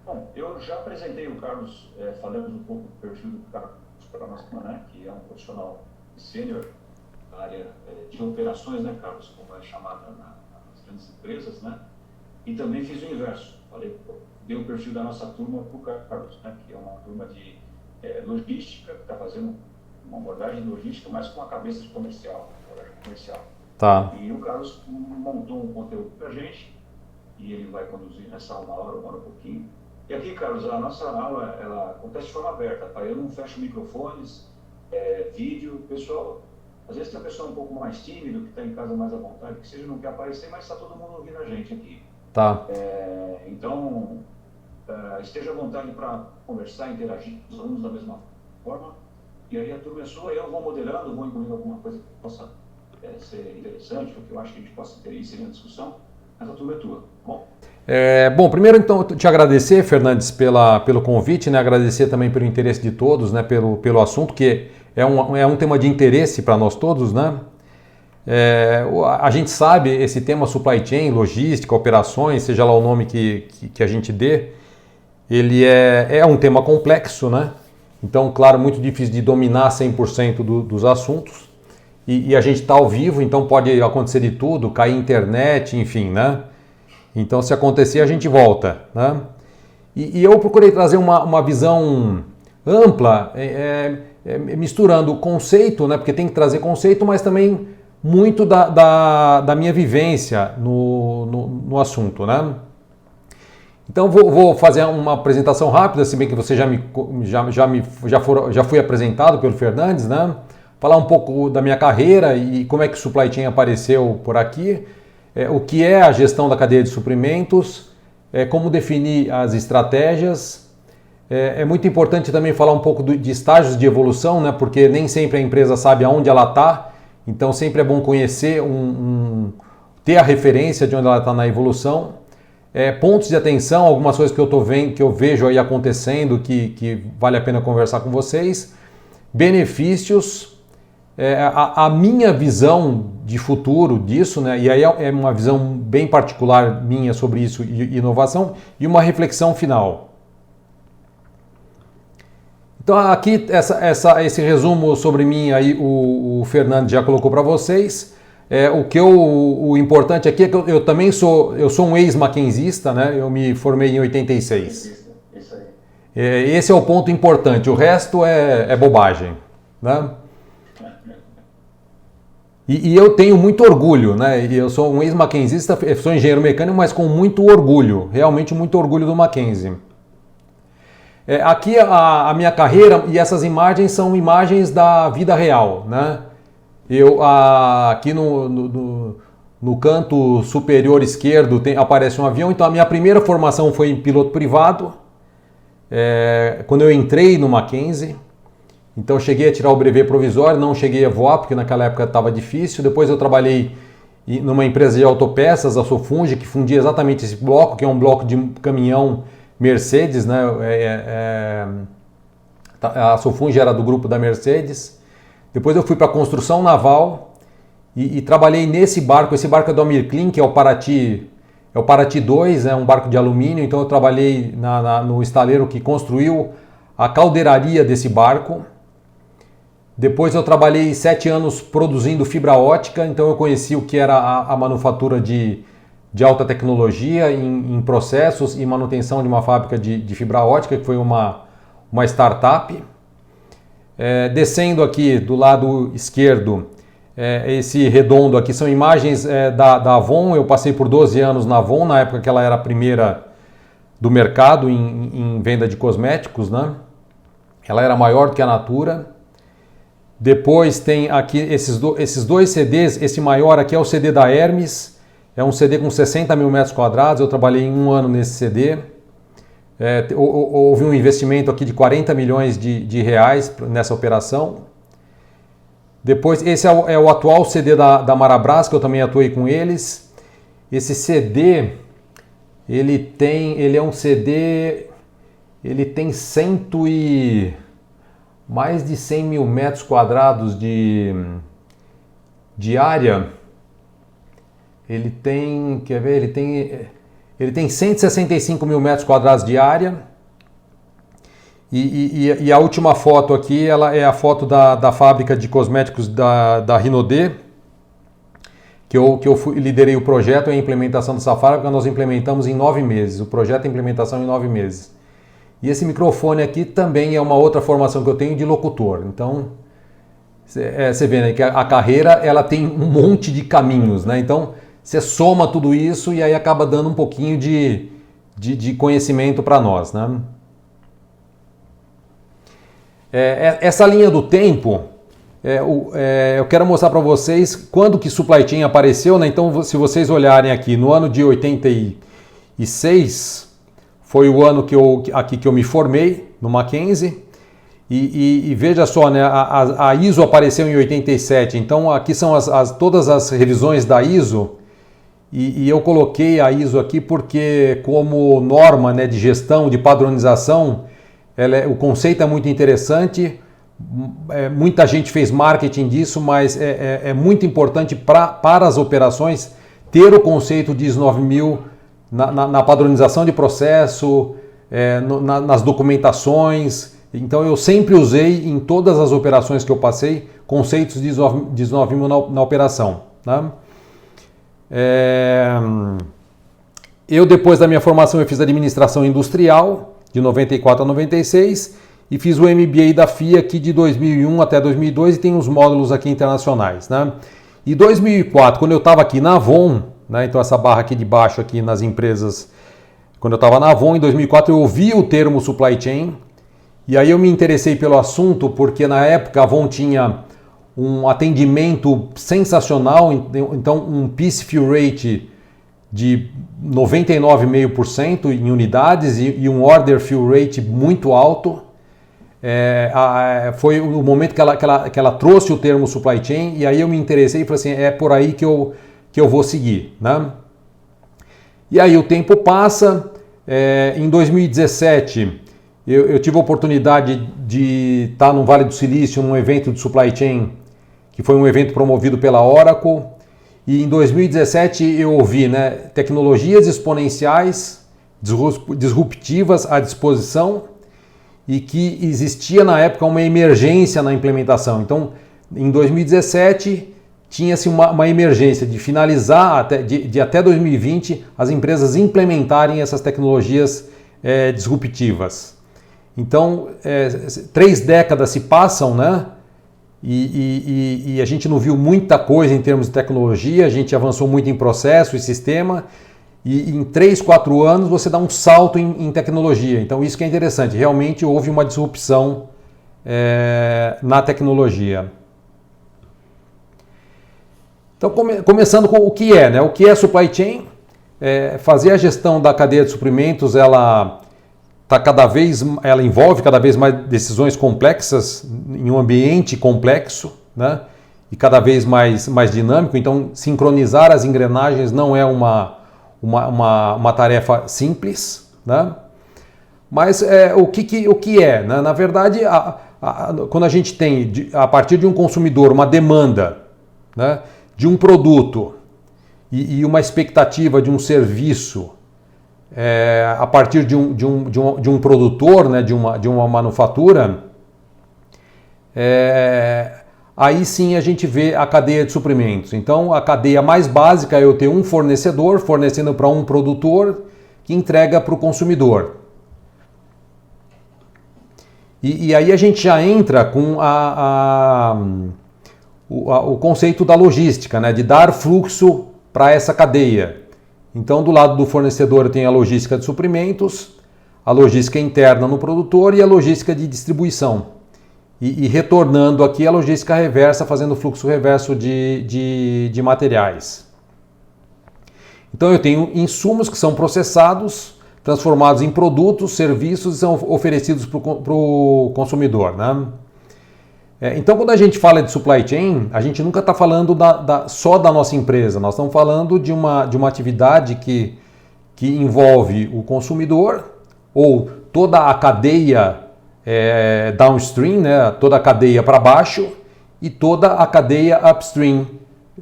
Bom, eu já apresentei o Carlos, falamos um pouco do perfil do Carlos para nós, né, que é um profissional sênior da área de operações, né, Carlos, como é chamada nas grandes empresas, né? E também fiz o inverso. Falei, dei o perfil da nossa turma para o Carlos, né, que é uma turma de logística, que está fazendo uma abordagem logística, mas com a cabeça de comercial, abordagem comercial. Tá, E o Carlos montou um conteúdo para a gente, e ele vai conduzir nessa uma hora e pouquinho. E aqui, Carlos, a nossa aula ela acontece de forma aberta, tá? Eu não fecho microfones, vídeo, pessoal. Às vezes tem a pessoa um pouco mais tímida, que está em casa mais à vontade, que seja, não quer aparecer, mas está todo mundo ouvindo a gente aqui. tá. Então, esteja à vontade para conversar, interagir com os alunos da mesma forma. E aí a turma é sua, eu vou moderando, vou incluindo alguma coisa que possa ser interessante, ou que eu acho que a gente possa ter isso na discussão, mas a turma é tua. Bom, Bom, primeiro então te agradecer, Fernandes, pelo convite, né? Agradecer também pelo interesse de todos, né? Pelo assunto, que é um tema de interesse para nós todos, né? A gente sabe esse tema supply chain, logística, operações, seja lá o nome que a gente dê, ele é um tema complexo, né? Então, claro, muito difícil de dominar 100% dos assuntos. E a gente está ao vivo, então pode acontecer de tudo, cair internet, enfim, né? Então, se acontecer, a gente volta, né? E eu procurei trazer uma visão ampla, misturando o conceito, né? Porque tem que trazer conceito, mas também muito da minha vivência no assunto, né? Então vou fazer uma apresentação rápida, se bem que você já foi apresentado pelo Fernandes, né? Falar um pouco da minha carreira e como é que o supply chain apareceu por aqui, o que é a gestão da cadeia de suprimentos, como definir as estratégias. É muito importante também falar um pouco de estágios de evolução, né? Porque nem sempre a empresa sabe aonde ela está, então sempre é bom conhecer, ter a referência de onde ela está na evolução. Pontos de atenção, algumas coisas que eu tô vendo, que eu vejo aí acontecendo, que vale a pena conversar com vocês. Benefícios, a minha visão de futuro disso, né? E aí é uma visão bem particular minha sobre isso e inovação, e uma reflexão final. Então aqui esse resumo sobre mim aí o Fernando já colocou para vocês. O importante aqui é que eu também sou um ex-mackenzista, né? Eu me formei em 86. isso aí. Esse é o ponto importante, o resto é bobagem, né? E eu tenho muito orgulho, né? Eu sou um ex-mackenzista, sou engenheiro mecânico, mas com muito orgulho, realmente muito orgulho do Mackenzie. Aqui a minha carreira e essas imagens são imagens da vida real, né? Aqui no canto superior esquerdo aparece um avião, então a minha primeira formação foi em piloto privado, quando eu entrei no Mackenzie. Então eu cheguei a tirar o brevet provisório, não cheguei a voar, porque naquela época estava difícil. Depois eu trabalhei numa empresa de autopeças, a Sofunge, que fundia exatamente esse bloco, que é um bloco de caminhão Mercedes, né? A Sofunge era do grupo da Mercedes. Depois eu fui para a construção naval e trabalhei nesse barco. Esse barco é do Amir Klin, que é o Paraty 2, um barco de alumínio. Então eu trabalhei no estaleiro que construiu a caldeiraria desse barco. Depois eu trabalhei 7 anos produzindo fibra ótica, então eu conheci o que era a manufatura de alta tecnologia em processos e manutenção de uma fábrica de fibra ótica, que foi uma startup. Descendo aqui do lado esquerdo, esse redondo aqui são imagens da Avon. Eu passei por 12 anos na Avon, na época que ela era a primeira do mercado em venda de cosméticos, né? Ela era maior do que a Natura. Depois tem aqui esses dois CDs. Esse maior aqui é o CD da Hermes, é um CD com 60 mil metros quadrados. Eu trabalhei em um ano nesse CD. Houve um investimento aqui de 40 milhões de reais nessa operação. Depois, esse é o atual CD da Marabras, que eu também atuei com eles. Esse CD, ele é um CD, ele tem mais de 100 mil metros quadrados de área. Ele tem, quer ver, Ele tem 165 mil metros quadrados de área. E a última foto aqui, ela é a foto da fábrica de cosméticos da Rinode, que eu liderei o projeto e a implementação dessa fábrica. Nós implementamos em 9 meses, o projeto e a implementação em 9 meses. E esse microfone aqui também é uma outra formação que eu tenho de locutor. Então, você vê, né, que a carreira ela tem um monte de caminhos, né? Então, você soma tudo isso e aí acaba dando um pouquinho de conhecimento para nós, né? Essa linha do tempo, eu quero mostrar para vocês quando que supply chain apareceu, né? Então, se vocês olharem aqui, no ano de 86, foi o ano que eu me formei no Mackenzie, e veja só, né? A ISO apareceu em 87, então aqui são todas as revisões da ISO, e eu coloquei a ISO aqui porque como norma, né, de gestão, de padronização, o conceito é muito interessante, muita gente fez marketing disso, mas é muito importante para as operações ter o conceito de ISO 9000 na padronização de processo, nas documentações. Então eu sempre usei em todas as operações que eu passei conceitos de ISO 9000 na operação, né? Eu, depois da minha formação, eu fiz administração industrial de 94 a 96 e fiz o MBA da FIA aqui de 2001 até 2002 e tem os módulos aqui internacionais, né? E 2004, quando eu estava aqui na Avon, né? Então essa barra aqui de baixo aqui nas empresas, quando eu estava na Avon em 2004 eu ouvi o termo supply chain e aí eu me interessei pelo assunto porque na época a Avon tinha um atendimento sensacional, então um piece fill rate de 99,5% em unidades e um order fill rate muito alto. Foi o momento que ela trouxe o termo supply chain e aí eu me interessei e falei assim, é por aí que eu vou seguir, né? E aí o tempo passa, em 2017 eu tive a oportunidade de estar no Vale do Silício num evento de supply chain, que foi um evento promovido pela Oracle. E em 2017 eu ouvi, né, tecnologias exponenciais, disruptivas à disposição e que existia na época uma emergência na implementação. Então, em 2017 tinha-se uma emergência de finalizar até 2020 as empresas implementarem essas tecnologias disruptivas. Então, 3 décadas se passam, né? E a gente não viu muita coisa em termos de tecnologia, a gente avançou muito em processo e sistema, e em 3, 4 anos você dá um salto em tecnologia. Então isso que é interessante, realmente houve uma disrupção na tecnologia. Então começando com o que é, né? O que é supply chain? Fazer a gestão da cadeia de suprimentos, ela envolve cada vez mais decisões complexas em um ambiente complexo, né? E cada vez mais dinâmico. Então, sincronizar as engrenagens não é uma tarefa simples, né? Mas o que é? Né? Na verdade, quando a gente tem, a partir de um consumidor, uma demanda, né, de um produto e uma expectativa de um serviço, a partir de um produtor, né, de uma manufatura, aí sim a gente vê a cadeia de suprimentos. Então a cadeia mais básica é eu ter um fornecedor fornecendo para um produtor que entrega para o consumidor. E aí a gente já entra com o conceito da logística, né, de dar fluxo para essa cadeia. Então, do lado do fornecedor eu tenho a logística de suprimentos, a logística interna no produtor e a logística de distribuição. E retornando aqui a logística reversa, fazendo o fluxo reverso de materiais. Então eu tenho insumos que são processados, transformados em produtos, serviços e são oferecidos para o consumidor, né? Então, quando a gente fala de supply chain, a gente nunca está falando só da nossa empresa, nós estamos falando de uma atividade que envolve o consumidor ou toda a cadeia downstream, né, toda a cadeia para baixo e toda a cadeia upstream,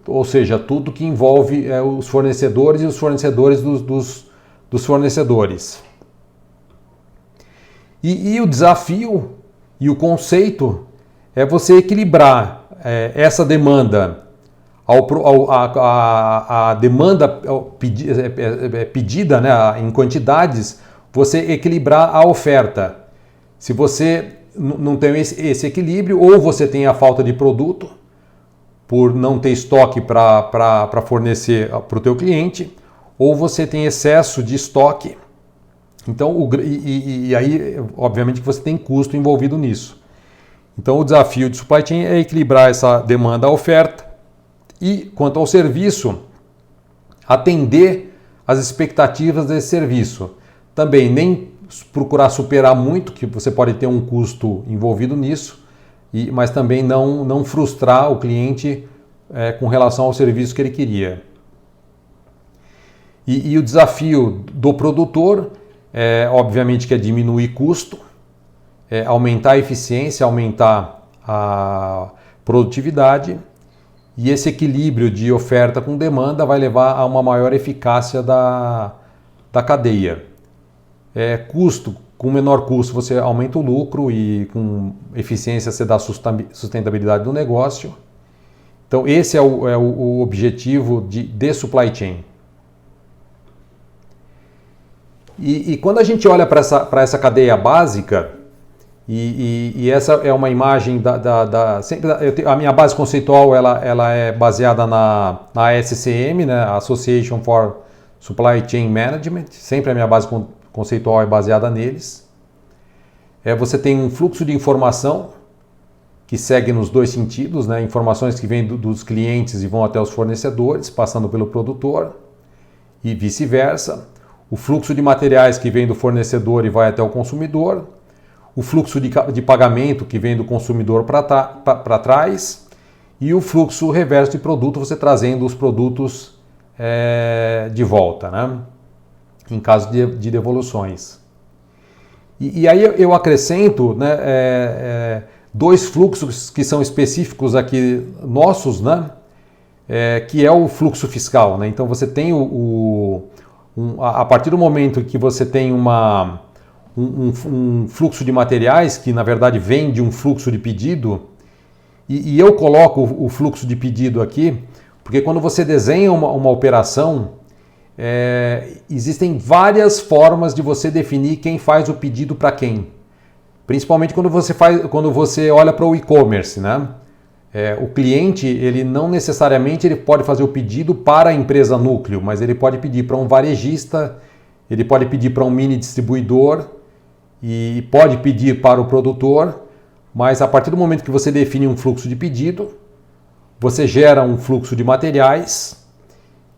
ou seja, tudo que envolve os fornecedores e os fornecedores dos dos fornecedores. E o desafio e o conceito é você equilibrar essa demanda, a demanda pedida, né, em quantidades, você equilibrar a oferta. Se você não tem esse equilíbrio, ou você tem a falta de produto, por não ter estoque para fornecer para o teu cliente, ou você tem excesso de estoque. Então, e aí, obviamente, que você tem custo envolvido nisso. Então, o desafio de supply chain é equilibrar essa demanda à oferta e, quanto ao serviço, atender às expectativas desse serviço. Também nem procurar superar muito, que você pode ter um custo envolvido nisso, mas também não frustrar o cliente com relação ao serviço que ele queria. E o desafio do produtor, obviamente, que é diminuir custo, aumentar a eficiência, aumentar a produtividade, e esse equilíbrio de oferta com demanda vai levar a uma maior eficácia da cadeia. Custo, com menor custo você aumenta o lucro e com eficiência você dá sustentabilidade do negócio. Então esse é o objetivo de supply chain. E quando a gente olha para essa cadeia básica, e essa é uma imagem a minha base conceitual ela é baseada na ASCM, né, Association for Supply Chain Management, sempre a minha base conceitual é baseada neles. Você tem um fluxo de informação que segue nos dois sentidos, né? Informações que vêm dos clientes e vão até os fornecedores, passando pelo produtor, e vice-versa. O fluxo de materiais que vem do fornecedor e vai até o consumidor. O fluxo de pagamento que vem do consumidor para trás. E o fluxo reverso de produto, você trazendo os produtos de volta, né? Em caso de devoluções. E aí eu acrescento, né, dois fluxos que são específicos aqui nossos, né, que é o fluxo fiscal, né? Então você tem a partir do momento que você tem um fluxo de materiais que na verdade vem de um fluxo de pedido, e eu coloco o fluxo de pedido aqui, porque quando você desenha uma operação, existem várias formas de você definir quem faz o pedido para quem. Principalmente quando você olha para o e-commerce, né? O cliente, ele não necessariamente ele pode fazer o pedido para a empresa núcleo, mas ele pode pedir para um varejista, ele pode pedir para um mini distribuidor e pode pedir para o produtor, mas a partir do momento que você define um fluxo de pedido, você gera um fluxo de materiais.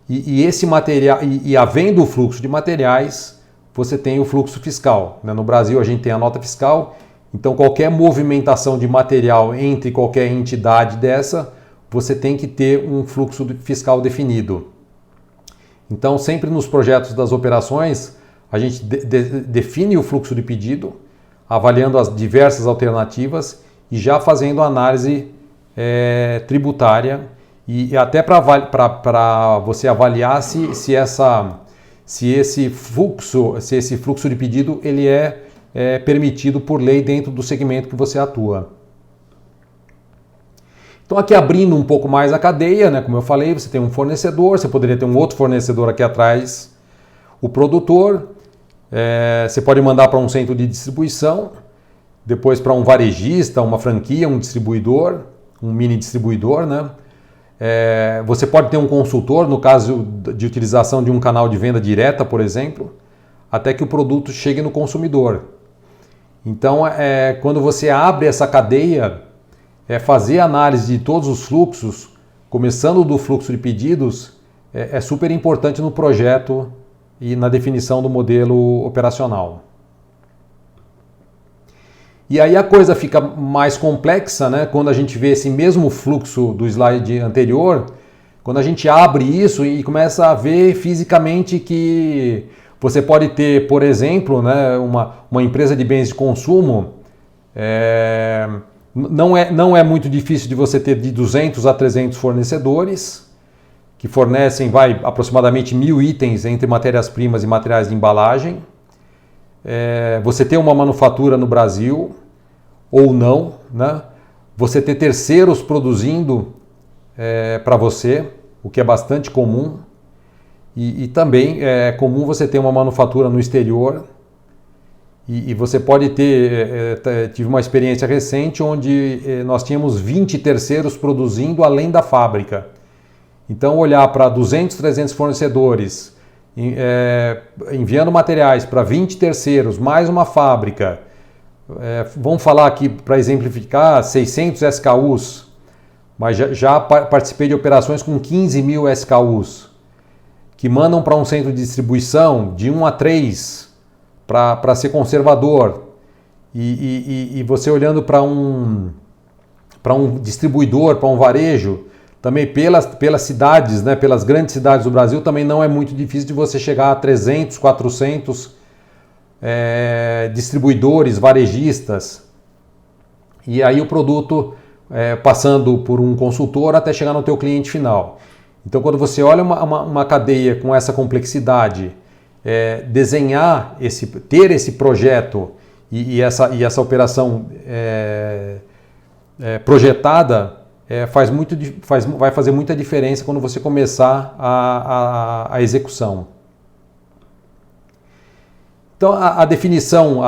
E esse material, havendo o fluxo de materiais, você tem o fluxo fiscal, né? No Brasil a gente tem a nota fiscal, então qualquer movimentação de material entre qualquer entidade dessa, você tem que ter um fluxo fiscal definido. Então sempre nos projetos das operações, a gente define o fluxo de pedido, avaliando as diversas alternativas e já fazendo análise tributária, e até para você avaliar se esse fluxo de pedido ele é permitido por lei dentro do segmento que você atua. Então aqui abrindo um pouco mais a cadeia, né, como eu falei, você tem um fornecedor, você poderia ter um outro fornecedor aqui atrás, o produtor, você pode mandar para um centro de distribuição, depois para um varejista, uma franquia, um distribuidor, um mini distribuidor, né? Você pode ter um consultor, no caso de utilização de um canal de venda direta, por exemplo, até que o produto chegue no consumidor. Então, quando você abre essa cadeia, fazer análise de todos os fluxos, começando do fluxo de pedidos, é super importante no projeto e na definição do modelo operacional. E aí a coisa fica mais complexa, né? Quando a gente vê esse mesmo fluxo do slide anterior, quando a gente abre isso e começa a ver fisicamente que você pode ter, por exemplo, né, uma empresa de bens de consumo, não é muito difícil de você ter de 200 a 300 fornecedores, que fornecem aproximadamente 1.000 itens entre matérias-primas e materiais de embalagem. Você ter uma manufatura no Brasil ou não, né? Você ter terceiros produzindo para você, o que é bastante comum. E também é comum você ter uma manufatura no exterior. E você pode ter... tive uma experiência recente onde nós tínhamos 20 terceiros produzindo além da fábrica. Então, olhar para 200, 300 fornecedores, enviando materiais para 20 terceiros, mais uma fábrica. Vamos falar aqui, para exemplificar, 600 SKUs, mas já participei de operações com 15.000 SKUs, que mandam para um centro de distribuição de 1 a 3 para ser conservador. E você olhando para um distribuidor, para um varejo, também pelas cidades, né, pelas grandes cidades do Brasil, também não é muito difícil de você chegar a 300, 400 distribuidores, varejistas. E aí o produto passando por um consultor até chegar no teu cliente final. Então, quando você olha uma cadeia com essa complexidade, desenhar, ter esse projeto e essa operação projetada, vai fazer muita diferença quando você começar a execução. Então, a definição,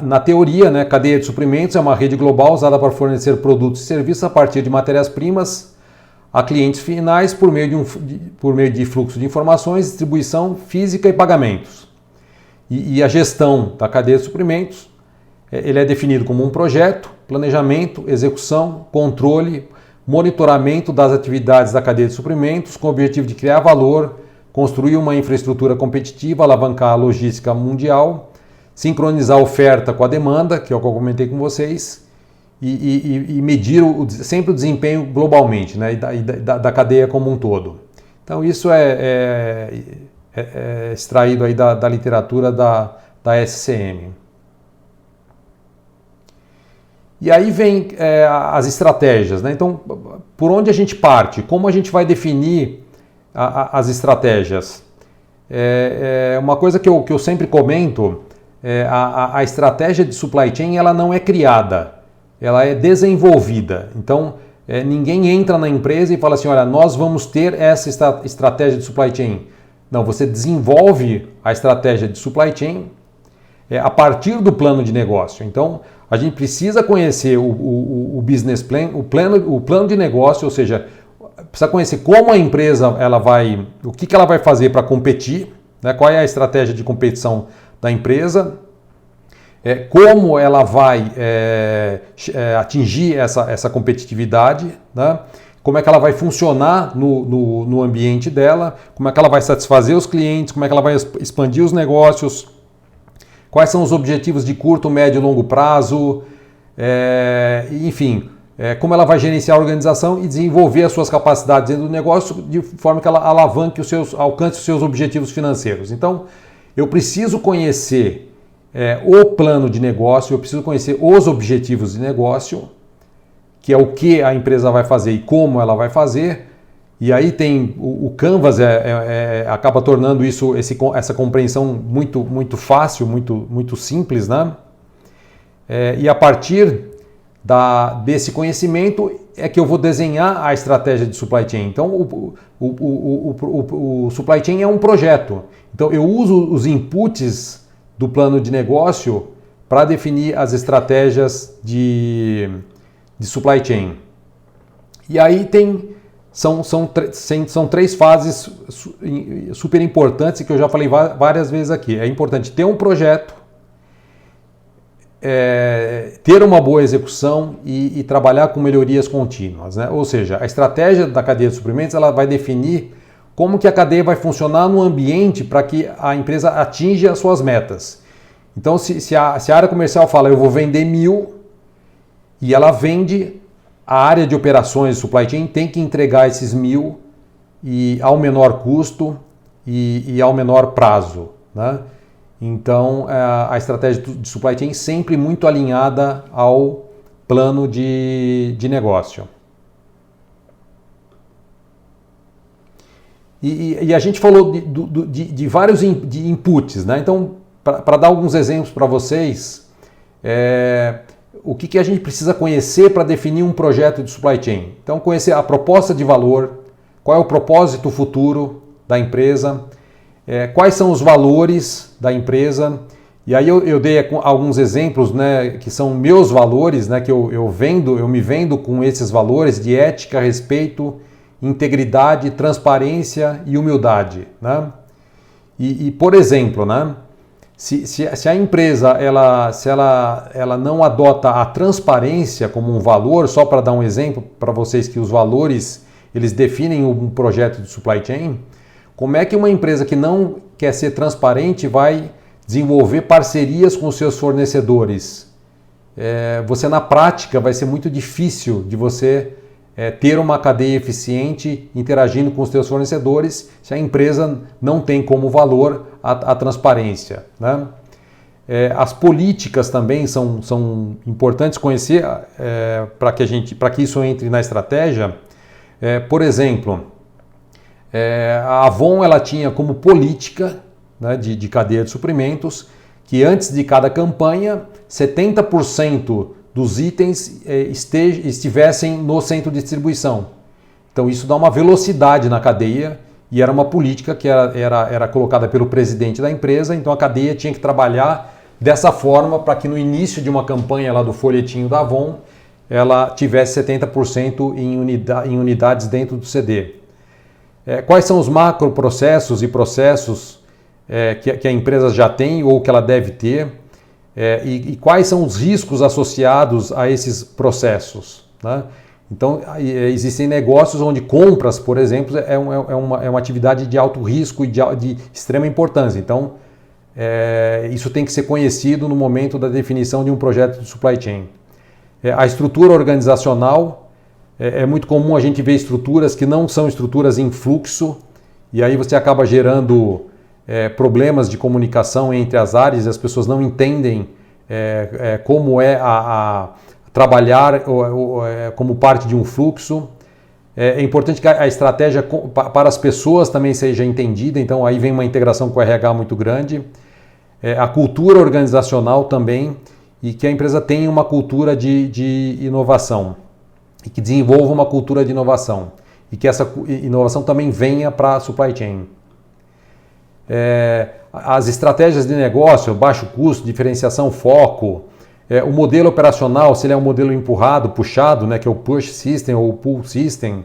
na teoria, né, cadeia de suprimentos é uma rede global usada para fornecer produtos e serviços a partir de matérias-primas a clientes finais por meio de fluxo de informações, distribuição física e pagamentos. E a gestão da cadeia de suprimentos, ele é definido como um projeto, planejamento, execução, controle, monitoramento das atividades da cadeia de suprimentos com o objetivo de criar valor, construir uma infraestrutura competitiva, alavancar a logística mundial, sincronizar a oferta com a demanda, que é o que eu comentei com vocês, e medir sempre o desempenho globalmente, né, da cadeia como um todo. Então isso é extraído aí da literatura da SCM. E aí vem as estratégias, né? Então, por onde a gente parte? Como a gente vai definir as estratégias? Uma coisa que eu sempre comento, a estratégia de supply chain ela não é criada, ela é desenvolvida. Então, ninguém entra na empresa e fala assim, olha, nós vamos ter essa estratégia de supply chain. Não, você desenvolve a estratégia de supply chain a partir do plano de negócio. Então, a gente precisa conhecer o business plan, o plano de negócio, ou seja, precisa conhecer como a empresa o que ela vai fazer para competir, né? Qual é a estratégia de competição da empresa, como ela vai atingir essa competitividade, né? Como é que ela vai funcionar no ambiente dela, como é que ela vai satisfazer os clientes, como é que ela vai expandir os negócios, quais são os objetivos de curto, médio e longo prazo, enfim, como ela vai gerenciar a organização e desenvolver as suas capacidades dentro do negócio de forma que ela alavanque alcance os seus objetivos financeiros. Então, eu preciso conhecer o plano de negócio, eu preciso conhecer os objetivos de negócio, que é o que a empresa vai fazer e como ela vai fazer. E aí tem o Canvas acaba tornando essa compreensão muito, muito fácil, muito, muito simples, né? E a partir desse conhecimento é que eu vou desenhar a estratégia de supply chain. Então o supply chain é um projeto. Então eu uso os inputs do plano de negócio para definir as estratégias de supply chain. E aí são 3 fases super importantes que eu já falei várias vezes aqui. É importante ter um projeto, ter uma boa execução e trabalhar com melhorias contínuas, né? Ou seja, a estratégia da cadeia de suprimentos ela vai definir como que a cadeia vai funcionar no ambiente para que a empresa atinja as suas metas. Então, se a área comercial fala eu vou vender 1.000 e ela vende, a área de operações de supply chain tem que entregar esses 1.000 e ao menor custo e ao menor prazo, né? Então, a estratégia de supply chain sempre muito alinhada ao plano de negócio. E a gente falou de vários inputs, né? Então, para dar alguns exemplos para vocês, o que a gente precisa conhecer para definir um projeto de supply chain? Então, conhecer a proposta de valor, qual é o propósito futuro da empresa, quais são os valores da empresa. E aí eu dei alguns exemplos, né, que são meus valores, né, que eu me vendo com esses valores de ética, respeito, integridade, transparência e humildade, né? Por exemplo, né, se a empresa ela não adota a transparência como um valor, só para dar um exemplo para vocês que os valores eles definem um projeto de supply chain, como é que uma empresa que não quer ser transparente vai desenvolver parcerias com os seus fornecedores? Você na prática vai ser muito difícil de você ter uma cadeia eficiente interagindo com os seus fornecedores se a empresa não tem como valor a transparência, né? As políticas também são importantes conhecer para que isso entre na estratégia. Por exemplo, a Avon ela tinha como política, né, de cadeia de suprimentos que antes de cada campanha 70% dos itens estivessem no centro de distribuição. Então isso dá uma velocidade na cadeia e era uma política que era colocada pelo presidente da empresa, então a cadeia tinha que trabalhar dessa forma para que no início de uma campanha lá do folhetinho da Avon ela tivesse 70% em unidades dentro do CD. Quais são os macroprocessos e processos que a empresa já tem ou que ela deve ter? E quais são os riscos associados a esses processos, né? Então, existem negócios onde compras, por exemplo, é uma atividade de alto risco e de extrema importância. Então, isso tem que ser conhecido no momento da definição de um projeto de supply chain. A estrutura organizacional, é muito comum a gente ver estruturas que não são estruturas em fluxo, e aí você acaba gerando problemas de comunicação entre as áreas, e as pessoas não entendem como trabalhar como parte de um fluxo. É importante que a estratégia para as pessoas também seja entendida, então aí vem uma integração com o RH muito grande. A cultura organizacional também, e que a empresa tenha uma cultura de inovação, e que desenvolva uma cultura de inovação, e que essa inovação também venha para a supply chain. As estratégias de negócio, baixo custo, diferenciação, foco, o modelo operacional, se ele é um modelo empurrado, puxado, né, que é o push system ou o pull system,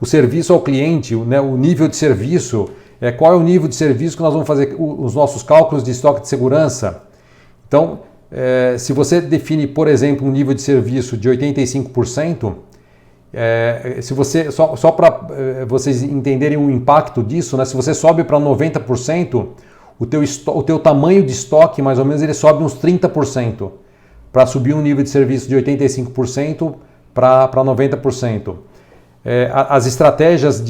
o serviço ao cliente, né, o nível de serviço, qual é o nível de serviço que nós vamos fazer os nossos cálculos de estoque de segurança. Então, se você define, por exemplo, um nível de serviço de 85%, se você só para vocês entenderem o impacto disso, né, se você sobe para 90%, o teu tamanho de estoque, mais ou menos, ele sobe uns 30%, para subir um nível de serviço de 85% para 90%. As estratégias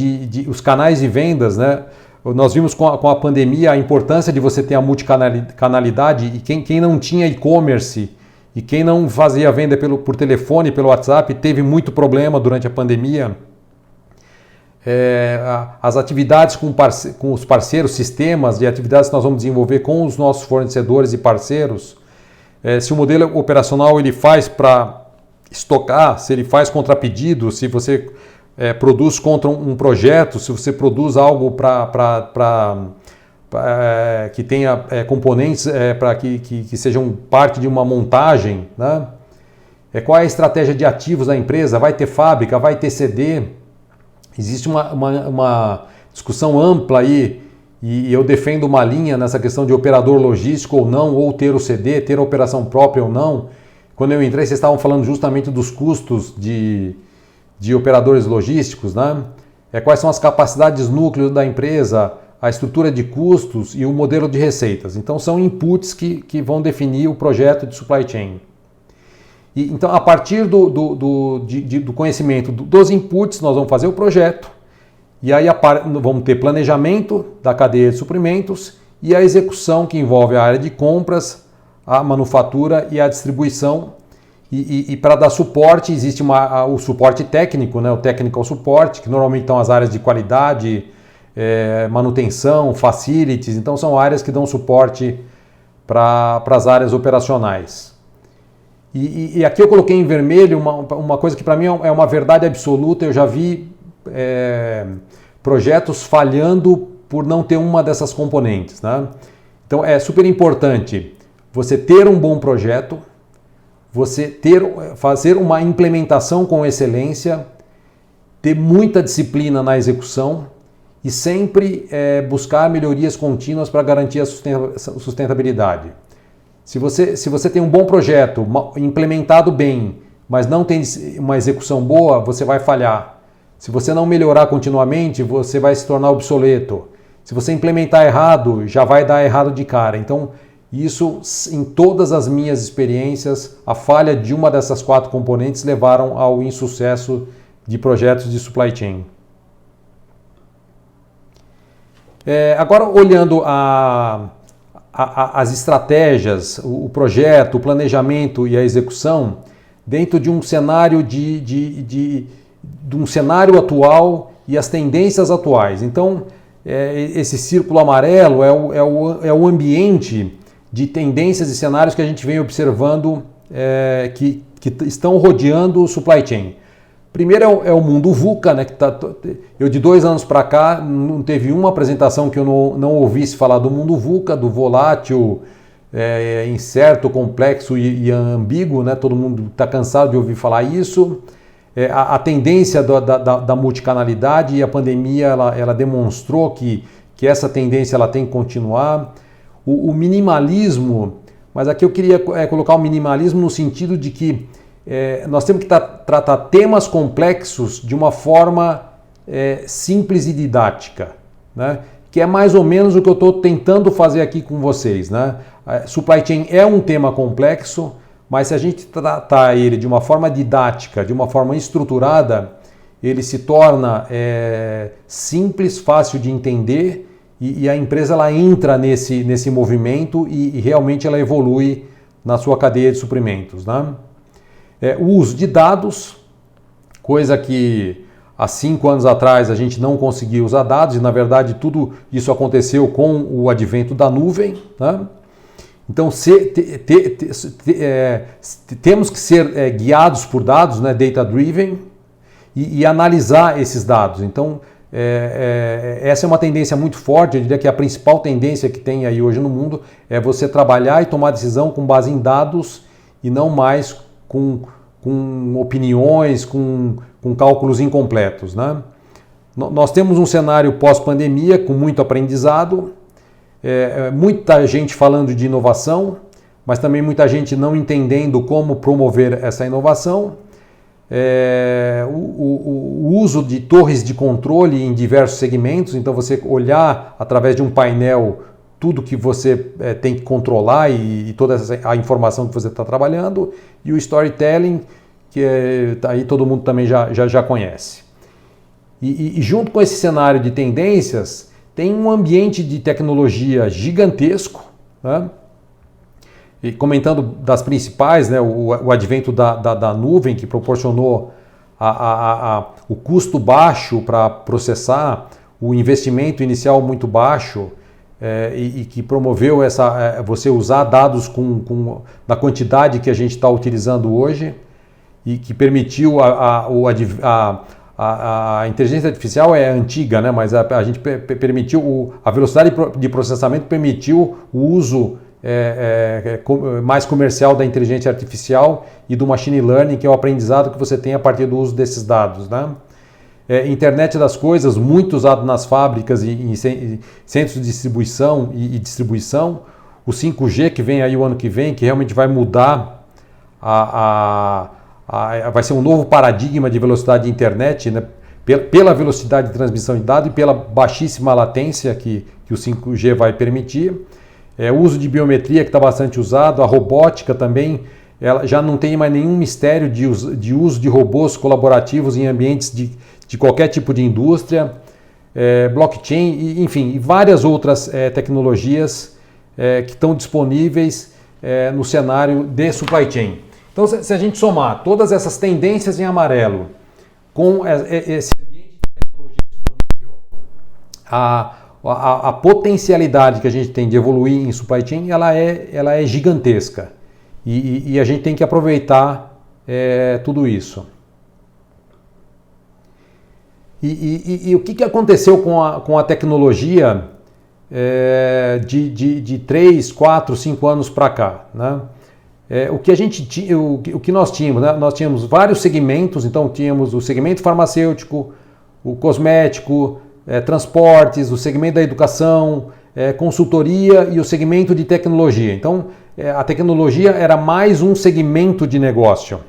os canais de vendas, né? Nós vimos com a pandemia a importância de você ter a multicanalidade, e quem não tinha e-commerce e quem não fazia venda por telefone, pelo WhatsApp, teve muito problema durante a pandemia. As atividades com os parceiros, sistemas de atividades que nós vamos desenvolver com os nossos fornecedores e parceiros. Se o modelo operacional ele faz para estocar, se ele faz contra pedido, se você produz contra um projeto, se você produz algo que tenha componentes para que sejam parte de uma montagem, né? Qual é a estratégia de ativos da empresa? Vai ter fábrica, vai ter CD? Existe uma discussão ampla aí, e eu defendo uma linha nessa questão de operador logístico ou não, ou ter o CD, ter a operação própria ou não. Quando eu entrei, vocês estavam falando justamente dos custos de operadores logísticos, né? Quais são as capacidades núcleos da empresa, a estrutura de custos e o modelo de receitas. Então são inputs que vão definir o projeto de supply chain. Então a partir do conhecimento dos inputs nós vamos fazer o projeto, e aí vamos ter planejamento da cadeia de suprimentos e a execução, que envolve a área de compras, a manufatura e a distribuição. E para dar suporte, existe o suporte técnico, né, o technical support, que normalmente estão as áreas de qualidade, manutenção, facilities, então são áreas que dão suporte para as áreas operacionais. E aqui eu coloquei em vermelho uma coisa que para mim é uma verdade absoluta. Eu já vi projetos falhando por não ter uma dessas componentes, né? Então é super importante você ter um bom projeto, você fazer uma implementação com excelência, ter muita disciplina na execução e sempre buscar melhorias contínuas para garantir a sustentabilidade. Se você tem um bom projeto, implementado bem, mas não tem uma execução boa, você vai falhar. Se você não melhorar continuamente, você vai se tornar obsoleto. Se você implementar errado, já vai dar errado de cara. Então, isso, em todas as minhas experiências, a falha de uma dessas 4 componentes levaram ao insucesso de projetos de supply chain. Agora, olhando as estratégias, o projeto, o planejamento e a execução dentro de um cenário de um cenário atual e as tendências atuais. Então, esse círculo amarelo é o ambiente de tendências e cenários que a gente vem observando que estão rodeando o supply chain. Primeiro é o mundo VUCA, né? Eu de 2 anos para cá não teve uma apresentação que eu não ouvisse falar do mundo VUCA, do volátil, incerto, complexo e ambíguo, né? Todo mundo está cansado de ouvir falar isso. A tendência da multicanalidade e a pandemia ela demonstrou que essa tendência ela tem que continuar. O minimalismo, mas aqui eu queria colocar o minimalismo no sentido de que nós temos que tratar temas complexos de uma forma simples e didática, né? Que é mais ou menos o que eu estou tentando fazer aqui com vocês, né? Supply chain é um tema complexo, mas se a gente tratar ele de uma forma didática, de uma forma estruturada, ele se torna simples, fácil de entender e a empresa ela entra nesse movimento e realmente ela evolui na sua cadeia de suprimentos, né? O uso de dados, coisa que há 5 anos atrás a gente não conseguia usar dados e na verdade tudo isso aconteceu com o advento da nuvem, né? Então temos que ser guiados por dados, né, data-driven, e analisar esses dados. Então essa é uma tendência muito forte. Eu diria que a principal tendência que tem aí hoje no mundo é você trabalhar e tomar decisão com base em dados e não mais com opiniões, com cálculos incompletos, né? Nós temos um cenário pós-pandemia com muito aprendizado, muita gente falando de inovação, mas também muita gente não entendendo como promover essa inovação. O uso de torres de controle em diversos segmentos, então você olhar através de um painel tudo que você tem que controlar e toda a informação que você está trabalhando, e o storytelling, que aí todo mundo também já conhece. E junto com esse cenário de tendências, tem um ambiente de tecnologia gigantesco, né? E comentando das principais, né, o advento da nuvem, que proporcionou o custo baixo para processar, o investimento inicial muito baixo, e que promoveu você usar dados na quantidade que a gente está utilizando hoje, e que permitiu a inteligência artificial é antiga, né? Mas a gente permitiu, a velocidade de processamento permitiu o uso mais comercial da inteligência artificial e do machine learning, que é o aprendizado que você tem a partir do uso desses dados, né? Internet das coisas, muito usado nas fábricas e em centros de distribuição e distribuição. O 5G que vem aí o ano que vem, que realmente vai mudar, vai ser um novo paradigma de velocidade de internet, né? Pela velocidade de transmissão de dados e pela baixíssima latência que o 5G vai permitir. O uso de biometria, que está bastante usado, a robótica também, ela já não tem mais nenhum mistério de uso de robôs colaborativos em ambientes de qualquer tipo de indústria, blockchain, enfim, e várias outras tecnologias que estão disponíveis no cenário de supply chain. Então, se a gente somar todas essas tendências em amarelo com esse ambiente de tecnologia disponível, a potencialidade que a gente tem de evoluir em supply chain, ela é gigantesca. E a gente tem que aproveitar tudo isso. E o que aconteceu com a tecnologia de 3, 4, 5 anos para cá, né? O que nós tínhamos, né? Nós tínhamos vários segmentos, então tínhamos o segmento farmacêutico, o cosmético, transportes, o segmento da educação, consultoria e o segmento de tecnologia. Então, a tecnologia era mais um segmento de negócio.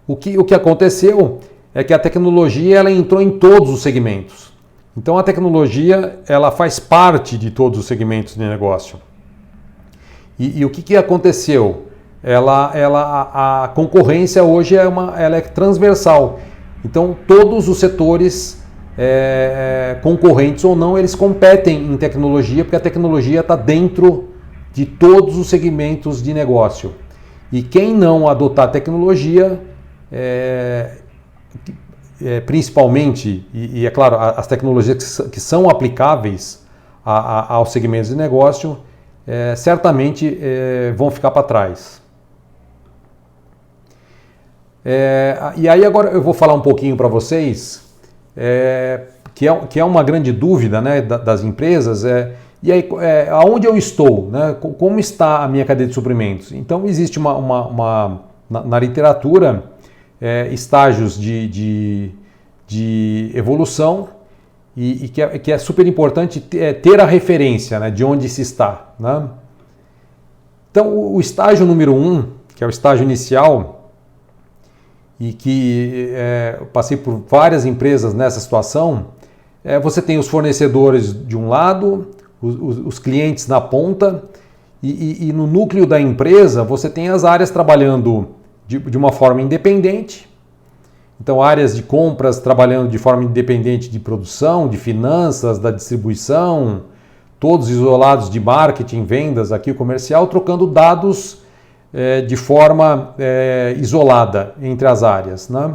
O que aconteceu é que a tecnologia ela entrou em todos os segmentos. Então, a tecnologia ela faz parte de todos os segmentos de negócio. E o que aconteceu? A concorrência hoje ela é transversal. Então, todos os setores, concorrentes ou não, eles competem em tecnologia, porque a tecnologia está dentro de todos os segmentos de negócio. E quem não adotar tecnologia, principalmente, e é claro, as tecnologias que são aplicáveis aos segmentos de negócio, certamente vão ficar para trás. E aí agora eu vou falar um pouquinho para vocês, que é uma grande dúvida, né, das empresas, e aí aonde eu estou, né, como está a minha cadeia de suprimentos? Então existe na literatura estágios de evolução, e que é super importante ter a referência, né, de onde se está, né? Então, o estágio número 1, que é o estágio inicial, e que eu passei por várias empresas nessa situação, você tem os fornecedores de um lado, os clientes na ponta, e no núcleo da empresa você tem as áreas trabalhando de uma forma independente. Então, áreas de compras trabalhando de forma independente de produção, de finanças, da distribuição, todos isolados de marketing, vendas, aqui o comercial, trocando dados de forma isolada entre as áreas, né?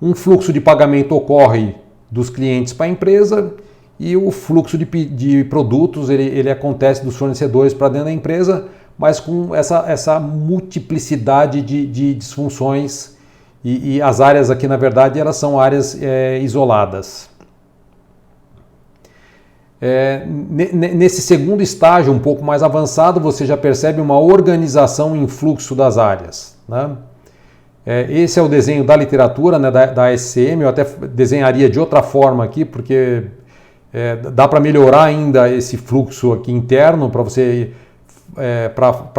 Um fluxo de pagamento ocorre dos clientes para a empresa e o fluxo de produtos ele acontece dos fornecedores para dentro da empresa, mas com essa multiplicidade de disfunções. E as áreas aqui, na verdade, elas são áreas isoladas. Nesse segundo estágio, um pouco mais avançado, você já percebe uma organização em fluxo das áreas, né? Esse é o desenho da literatura, né, da SCM. Eu até desenharia de outra forma aqui, porque dá para melhorar ainda esse fluxo aqui interno, para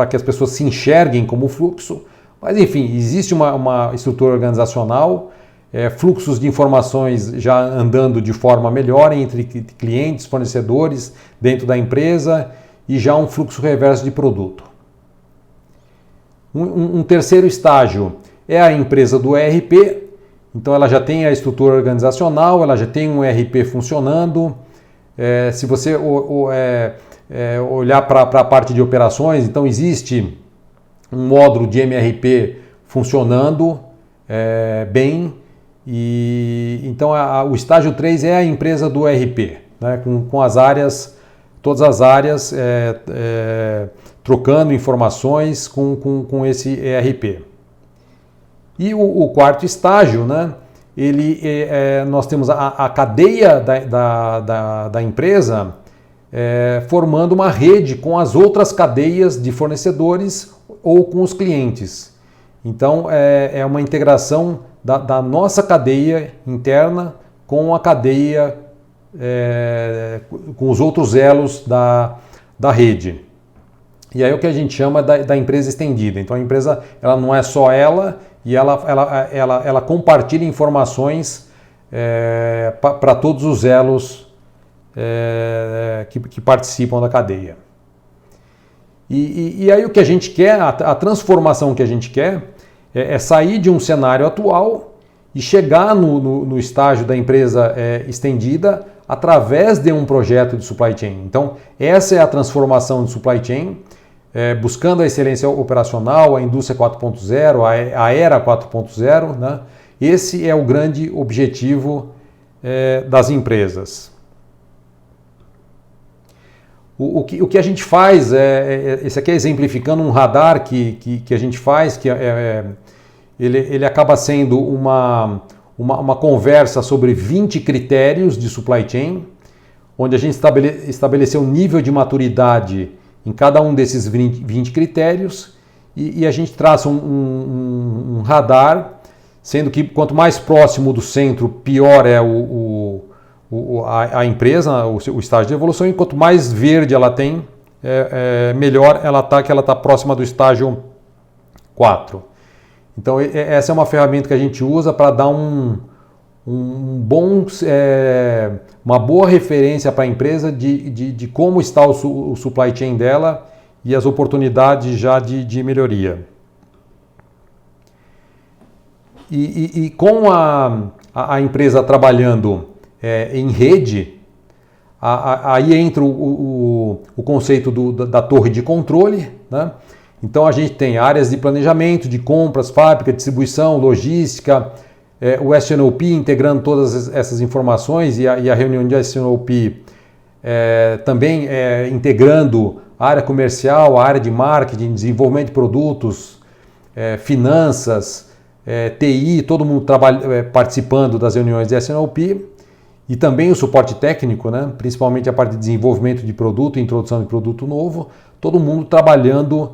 que as pessoas se enxerguem como fluxo. Mas, enfim, existe uma estrutura organizacional, fluxos de informações já andando de forma melhor entre clientes, fornecedores, dentro da empresa, e já um fluxo reverso de produto. Um terceiro estágio é a empresa do ERP. Então, ela já tem a estrutura organizacional, ela já tem um ERP funcionando. Se você olhar para a parte de operações, então existe um módulo de MRP funcionando bem, e então o estágio 3 é a empresa do ERP, né, com as áreas, todas as áreas trocando informações com esse ERP. E o quarto estágio, né, nós temos a cadeia da empresa formando uma rede com as outras cadeias de fornecedores ou com os clientes. Então, é uma integração da nossa cadeia interna com a cadeia, com os outros elos da rede. E aí é o que a gente chama da empresa estendida. Então, a empresa ela não é só ela, e ela compartilha informações para todos os elos que participam da cadeia. E aí o que a gente quer, a transformação que a gente quer é sair de um cenário atual e chegar no estágio da empresa estendida através de um projeto de supply chain. Então, essa é a transformação de supply chain. buscando a excelência operacional, a indústria 4.0, a era 4.0, né? Esse é o grande objetivo das empresas. O que a gente faz, esse aqui é exemplificando um radar que a gente faz, que ele acaba sendo uma conversa sobre 20 critérios de supply chain, onde a gente estabeleceu um nível de maturidade em cada um desses 20 critérios e a gente traça um radar, sendo que quanto mais próximo do centro, pior é a empresa, o estágio de evolução, e quanto mais verde ela tem, melhor ela está, que ela está próxima do estágio 4. Então essa é uma ferramenta que a gente usa para dar uma boa referência para a empresa de como está o supply chain dela e as oportunidades já de melhoria. E com a empresa trabalhando em rede, aí entra o conceito da torre de controle, né? Então a gente tem áreas de planejamento, de compras, fábrica, distribuição, logística, o S&OP integrando todas essas informações e a reunião de S&OP também integrando a área comercial, a área de marketing, desenvolvimento de produtos, finanças, TI, todo mundo participando das reuniões de S&OP e também o suporte técnico, né? Principalmente a parte de desenvolvimento de produto, introdução de produto novo, todo mundo trabalhando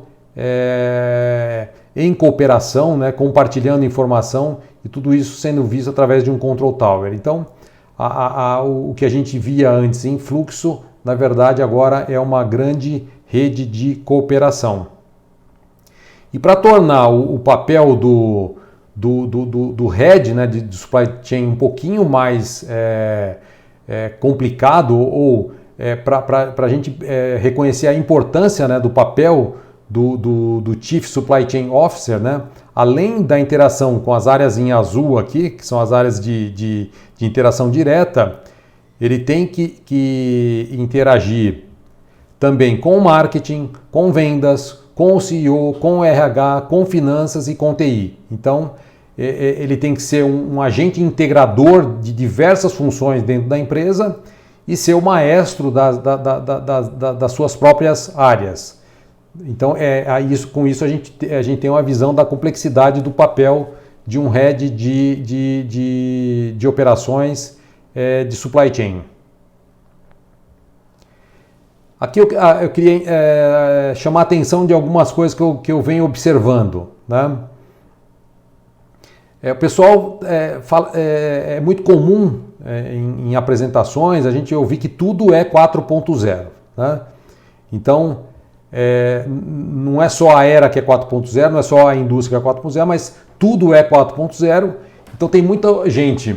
em cooperação, né? Compartilhando informação e tudo isso sendo visto através de um Control Tower. Então, o que a gente via antes em fluxo, na verdade agora é uma grande rede de cooperação. E para tornar o papel do head, né, de supply chain um pouquinho mais complicado, ou para a gente reconhecer a importância, né, do papel do Chief Supply Chain Officer, né, além da interação com as áreas em azul aqui, que são as áreas de interação direta, ele tem que interagir também com o marketing, com vendas, com o CEO, com o RH, com finanças e com TI. Então, ele tem que ser um agente integrador de diversas funções dentro da empresa e ser o maestro das suas próprias áreas. Então, com isso a gente tem uma visão da complexidade do papel de um head de operações de supply chain. Aqui eu queria chamar a atenção de algumas coisas que eu venho observando, né? O pessoal é muito comum em apresentações a gente ouvir que tudo é 4.0, né? Então, não é só a era que é 4.0, não é só a indústria que é 4.0, mas tudo é 4.0. Então tem muita gente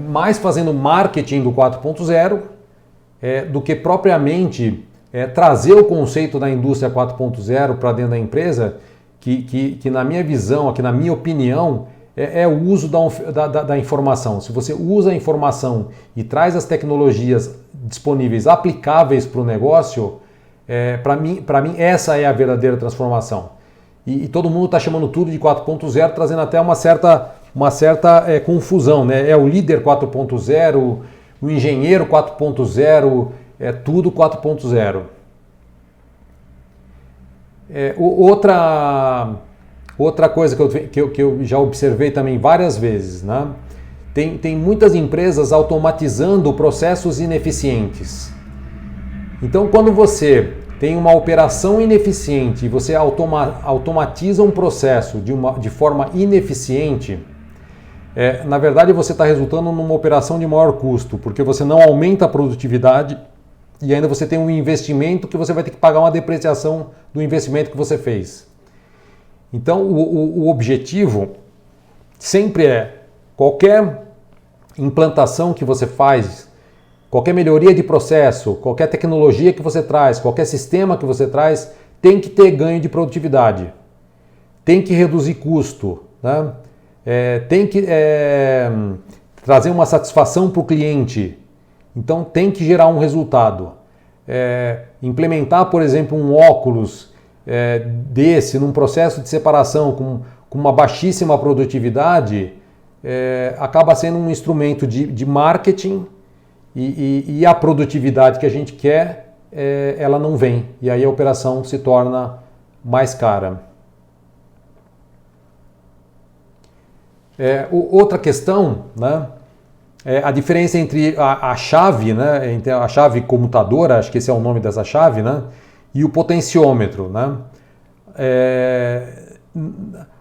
mais fazendo marketing do 4.0 do que propriamente trazer o conceito da indústria 4.0 para dentro da empresa, que na minha visão, aqui na minha opinião, é o uso da informação. Se você usa a informação e traz as tecnologias disponíveis, aplicáveis para o negócio, para mim essa é a verdadeira transformação. E todo mundo está chamando tudo de 4.0, trazendo até uma certa confusão, né? É o líder 4.0, o engenheiro 4.0, é tudo 4.0. Outra coisa que eu já observei também várias vezes, né? Tem muitas empresas automatizando processos ineficientes. Então, quando você tem uma operação ineficiente e você automatiza um processo de forma ineficiente, na verdade você está resultando numa operação de maior custo, porque você não aumenta a produtividade e ainda você tem um investimento que você vai ter que pagar uma depreciação do investimento que você fez. Então, o objetivo sempre qualquer implantação que você faz, qualquer melhoria de processo, qualquer tecnologia que você traz, qualquer sistema que você traz, tem que ter ganho de produtividade, tem que reduzir custo, né? Tem que trazer uma satisfação para o cliente, então tem que gerar um resultado. Implementar, por exemplo, um óculos num processo de separação com uma baixíssima produtividade, acaba sendo um instrumento de marketing e a produtividade que a gente quer, ela não vem. E aí a operação se torna mais cara. Outra questão, né, a diferença entre a chave, né, entre a chave comutadora, acho que esse é o nome dessa chave, né, e o potenciômetro. Né.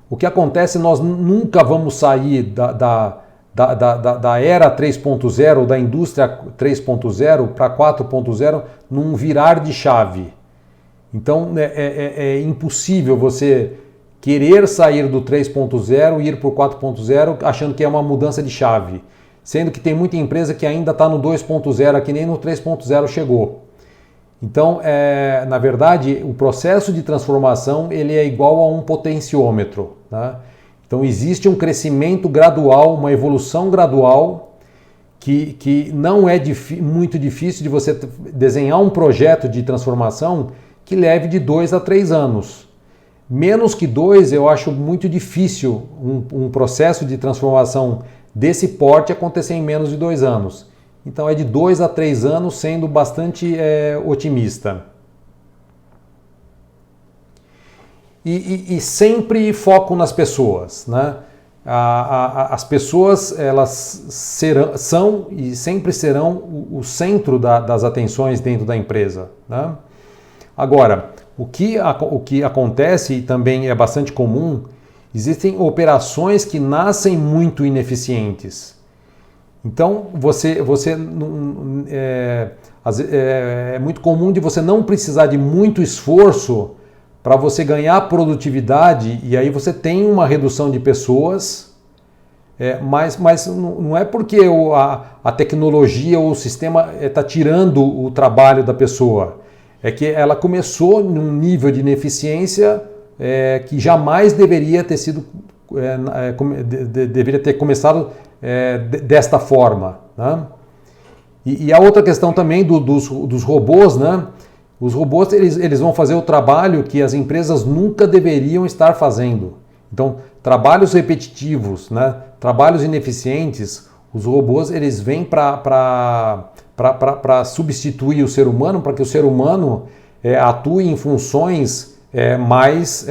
O que acontece, nós nunca vamos sair da era 3.0, da indústria 3.0 para 4.0 num virar de chave. Então é impossível você querer sair do 3.0 e ir para o 4.0 achando que é uma mudança de chave. Sendo que tem muita empresa que ainda está no 2.0, que nem no 3.0 chegou. Então, na verdade, o processo de transformação ele é igual a um potenciômetro. Né? Então, existe um crescimento gradual, uma evolução gradual, que não é muito difícil de você desenhar um projeto de transformação que leve de 2 a 3 anos. Menos que 2, eu acho muito difícil um processo de transformação desse porte acontecer em menos de 2 anos. Então é de 2 a 3 anos, sendo bastante otimista. E sempre foco nas pessoas. Né? As pessoas elas são e sempre serão o centro das atenções dentro da empresa. Né? Agora, o que acontece e também é bastante comum, existem operações que nascem muito ineficientes. Então, é muito comum de você não precisar de muito esforço para você ganhar produtividade e aí você tem uma redução de pessoas, mas não é porque a tecnologia ou o sistema está tirando o trabalho da pessoa. É que ela começou num nível de ineficiência que jamais deveria ter sido, deveria ter começado desta forma. Né? E a outra questão também dos robôs, né? Os robôs eles vão fazer o trabalho que as empresas nunca deveriam estar fazendo. Então, trabalhos repetitivos, né? Trabalhos ineficientes, os robôs eles vêm para substituir o ser humano, para que o ser humano atue em funções mais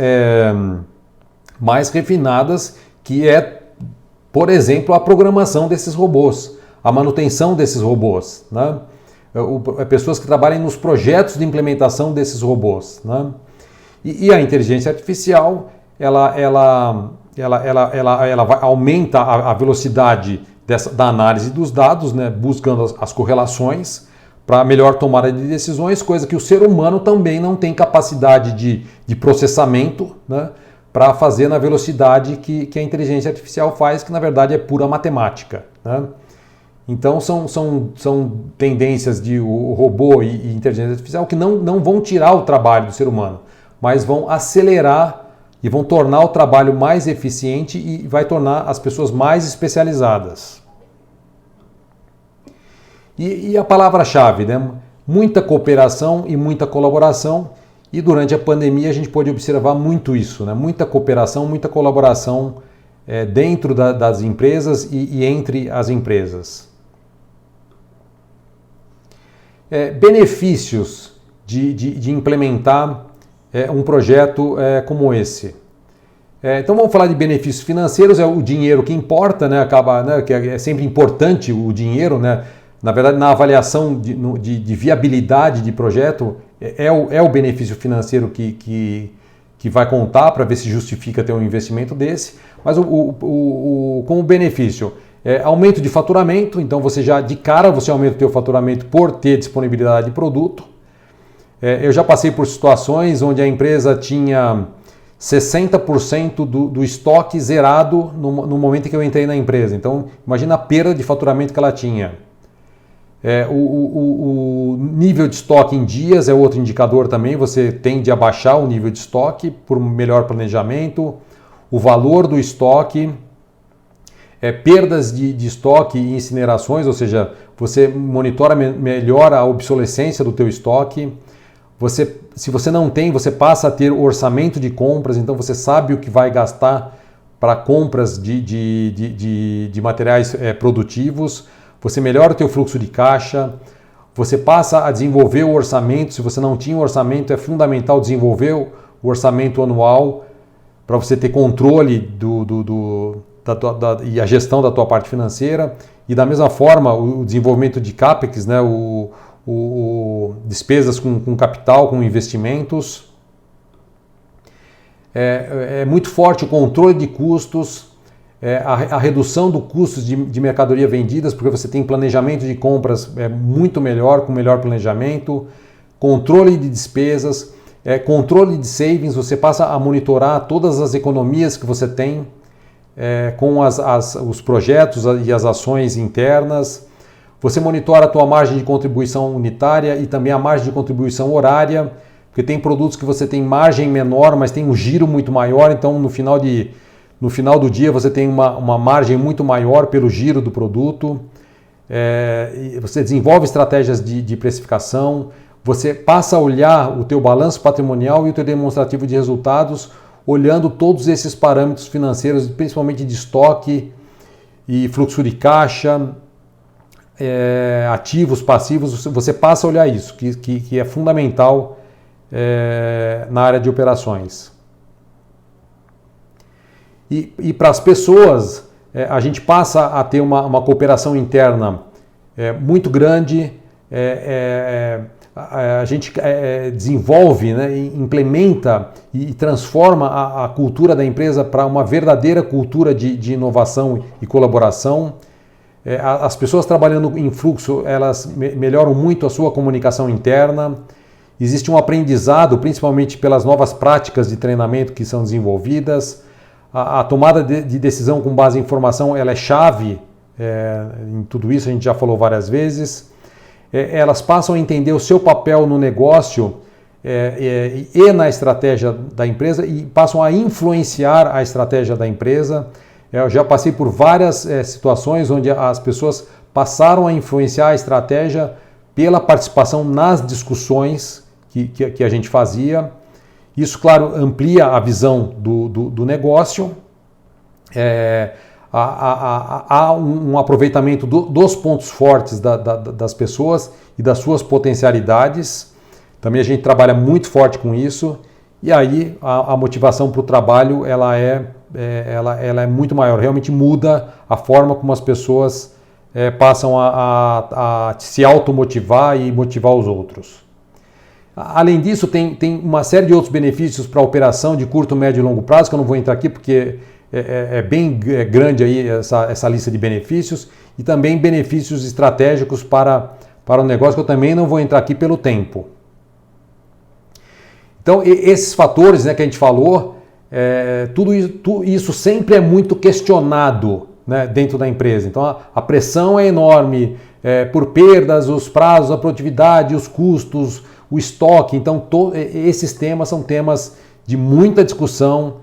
refinadas, que é, por exemplo, a programação desses robôs, a manutenção desses robôs, né? Pessoas que trabalhem nos projetos de implementação desses robôs. Né? E a inteligência artificial, ela aumenta a velocidade da análise dos dados, né? Buscando as correlações para melhor tomada de decisões, coisa que o ser humano também não tem capacidade de processamento, né? Para fazer na velocidade que a inteligência artificial faz, que na verdade é pura matemática. Né? Então são tendências de o robô e inteligência artificial que não vão tirar o trabalho do ser humano, mas vão acelerar e vão tornar o trabalho mais eficiente e vai tornar as pessoas mais especializadas. E a palavra-chave, né? Muita cooperação e muita colaboração, e durante a pandemia a gente pôde observar muito isso, né? Muita cooperação, muita colaboração dentro das empresas e entre as empresas. Benefícios de implementar um projeto como esse. Então vamos falar de benefícios financeiros, é o dinheiro que importa, né? Acaba, né? Que é sempre importante o dinheiro, né? Na verdade, na avaliação de viabilidade de projeto, é o benefício financeiro que vai contar para ver se justifica ter um investimento desse, mas como benefício, aumento de faturamento, então você já de cara você aumenta o teu faturamento por ter disponibilidade de produto. Eu já passei por situações onde a empresa tinha 60% do estoque zerado no momento em que eu entrei na empresa, então imagina a perda de faturamento que ela tinha. O nível de estoque em dias é outro indicador também, você tende a baixar o nível de estoque por melhor planejamento, o valor do estoque, perdas de estoque e incinerações, ou seja, você monitora melhor a obsolescência do teu estoque, você se você não tem, você passa a ter orçamento de compras, então você sabe o que vai gastar para compras de materiais produtivos, você melhora o teu fluxo de caixa, você passa a desenvolver o orçamento. Se você não tinha um orçamento, é fundamental desenvolver o orçamento anual para você ter controle e a gestão da tua parte financeira. E da mesma forma, o desenvolvimento de CAPEX, né, despesas com capital, com investimentos. É muito forte o controle de custos, a redução do custos de mercadoria vendidas, porque você tem planejamento de compras muito melhor, com melhor planejamento, controle de despesas, controle de savings, você passa a monitorar todas as economias que você tem com os projetos e as ações internas. Você monitora a tua margem de contribuição unitária e também a margem de contribuição horária, porque tem produtos que você tem margem menor, mas tem um giro muito maior, então no final do dia você tem uma margem muito maior pelo giro do produto. Você desenvolve estratégias de precificação, você passa a olhar o teu balanço patrimonial e o teu demonstrativo de resultados, olhando todos esses parâmetros financeiros, principalmente de estoque e fluxo de caixa, ativos, passivos. Você passa a olhar isso, que é fundamental na área de operações. E para as pessoas, a gente passa a ter uma cooperação interna muito grande. A gente desenvolve, né, implementa e transforma a cultura da empresa para uma verdadeira cultura de inovação e colaboração. As pessoas trabalhando em fluxo, elas melhoram muito a sua comunicação interna. Existe um aprendizado, principalmente pelas novas práticas de treinamento que são desenvolvidas. A tomada de decisão com base em informação, ela é chave em tudo isso, a gente já falou várias vezes. Elas passam a entender o seu papel no negócio e na estratégia da empresa e passam a influenciar a estratégia da empresa. Eu já passei por várias situações onde as pessoas passaram a influenciar a estratégia pela participação nas discussões que a gente fazia. Isso, claro, amplia a visão do negócio. Há um aproveitamento dos pontos fortes das pessoas e das suas potencialidades. Também a gente trabalha muito forte com isso. E aí a motivação para o trabalho ela é muito maior. Realmente muda a forma como as pessoas passam a se automotivar e motivar os outros. Além disso, tem uma série de outros benefícios para a operação de curto, médio e longo prazo, que eu não vou entrar aqui porque é bem grande aí essa lista de benefícios, e também benefícios estratégicos para o negócio, que eu também não vou entrar aqui pelo tempo. Então, esses fatores, né, que a gente falou, tudo isso sempre é muito questionado, né, dentro da empresa. Então, a pressão é enorme por perdas, os prazos, a produtividade, os custos, o estoque. Então, esses temas são temas de muita discussão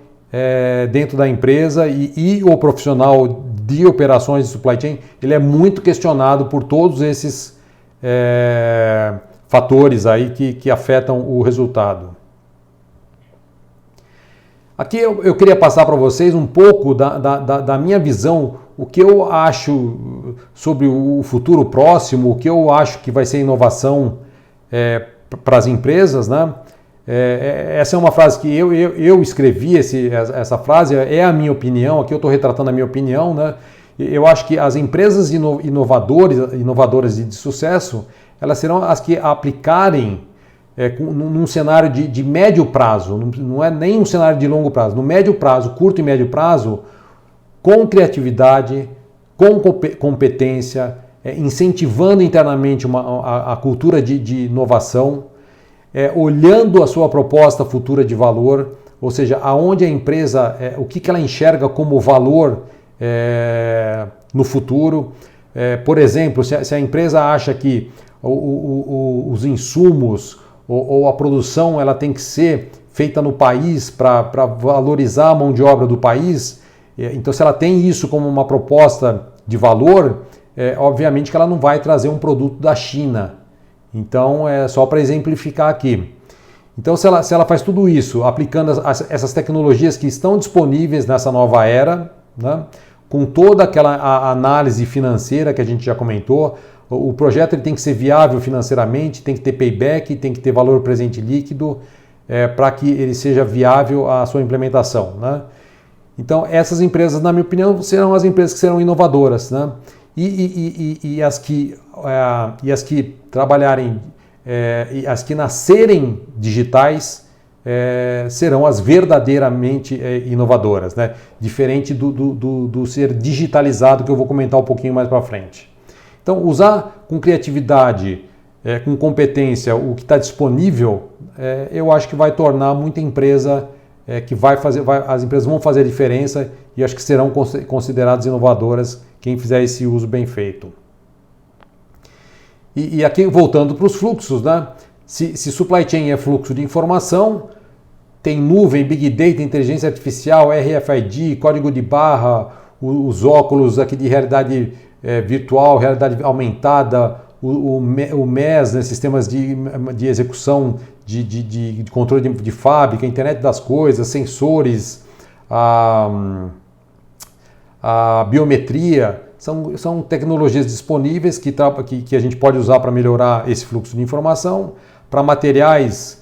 dentro da empresa, e o profissional de operações de supply chain, ele é muito questionado por todos esses fatores aí que afetam o resultado. Aqui eu queria passar para vocês um pouco da minha visão, o que eu acho sobre o futuro próximo, o que eu acho que vai ser inovação para as empresas, né? Essa é uma frase que eu escrevi, essa frase é a minha opinião, aqui eu estou retratando a minha opinião, né? Eu acho que as empresas inovadoras e de sucesso, elas serão as que aplicarem num cenário de médio prazo, não é nem um cenário de longo prazo, no médio prazo, curto e médio prazo, com criatividade, com competência, incentivando internamente a cultura de inovação, olhando a sua proposta futura de valor, ou seja, aonde a empresa, o que ela enxerga como valor no futuro. Por exemplo, se a empresa acha que os insumos ou a produção ela tem que ser feita no país para valorizar a mão de obra do país, então se ela tem isso como uma proposta de valor, obviamente que ela não vai trazer um produto da China. Então, é só para exemplificar aqui. Então, se ela faz tudo isso, aplicando essas tecnologias que estão disponíveis nessa nova era, né, com toda aquela análise financeira que a gente já comentou, o projeto ele tem que ser viável financeiramente, tem que ter payback, tem que ter valor presente líquido, para que ele seja viável a sua implementação, né? Então, essas empresas, na minha opinião, serão as empresas que serão inovadoras, né? E as que trabalharem, e as que nascerem digitais, serão as verdadeiramente inovadoras, né? Diferente do ser digitalizado, que eu vou comentar um pouquinho mais para frente. Então, usar com criatividade, com competência, o que está disponível, eu acho que vai tornar muita empresa que as empresas vão fazer a diferença e acho que serão consideradas inovadoras quem fizer esse uso bem feito. E aqui, voltando para os fluxos, né? Se supply chain é fluxo de informação, tem nuvem, Big Data, inteligência artificial, RFID, código de barra, os óculos aqui de realidade virtual, realidade aumentada, o MES, né, sistemas de execução de controle de fábrica, internet das coisas, sensores, a biometria, são tecnologias disponíveis que a gente pode usar para melhorar esse fluxo de informação, para materiais,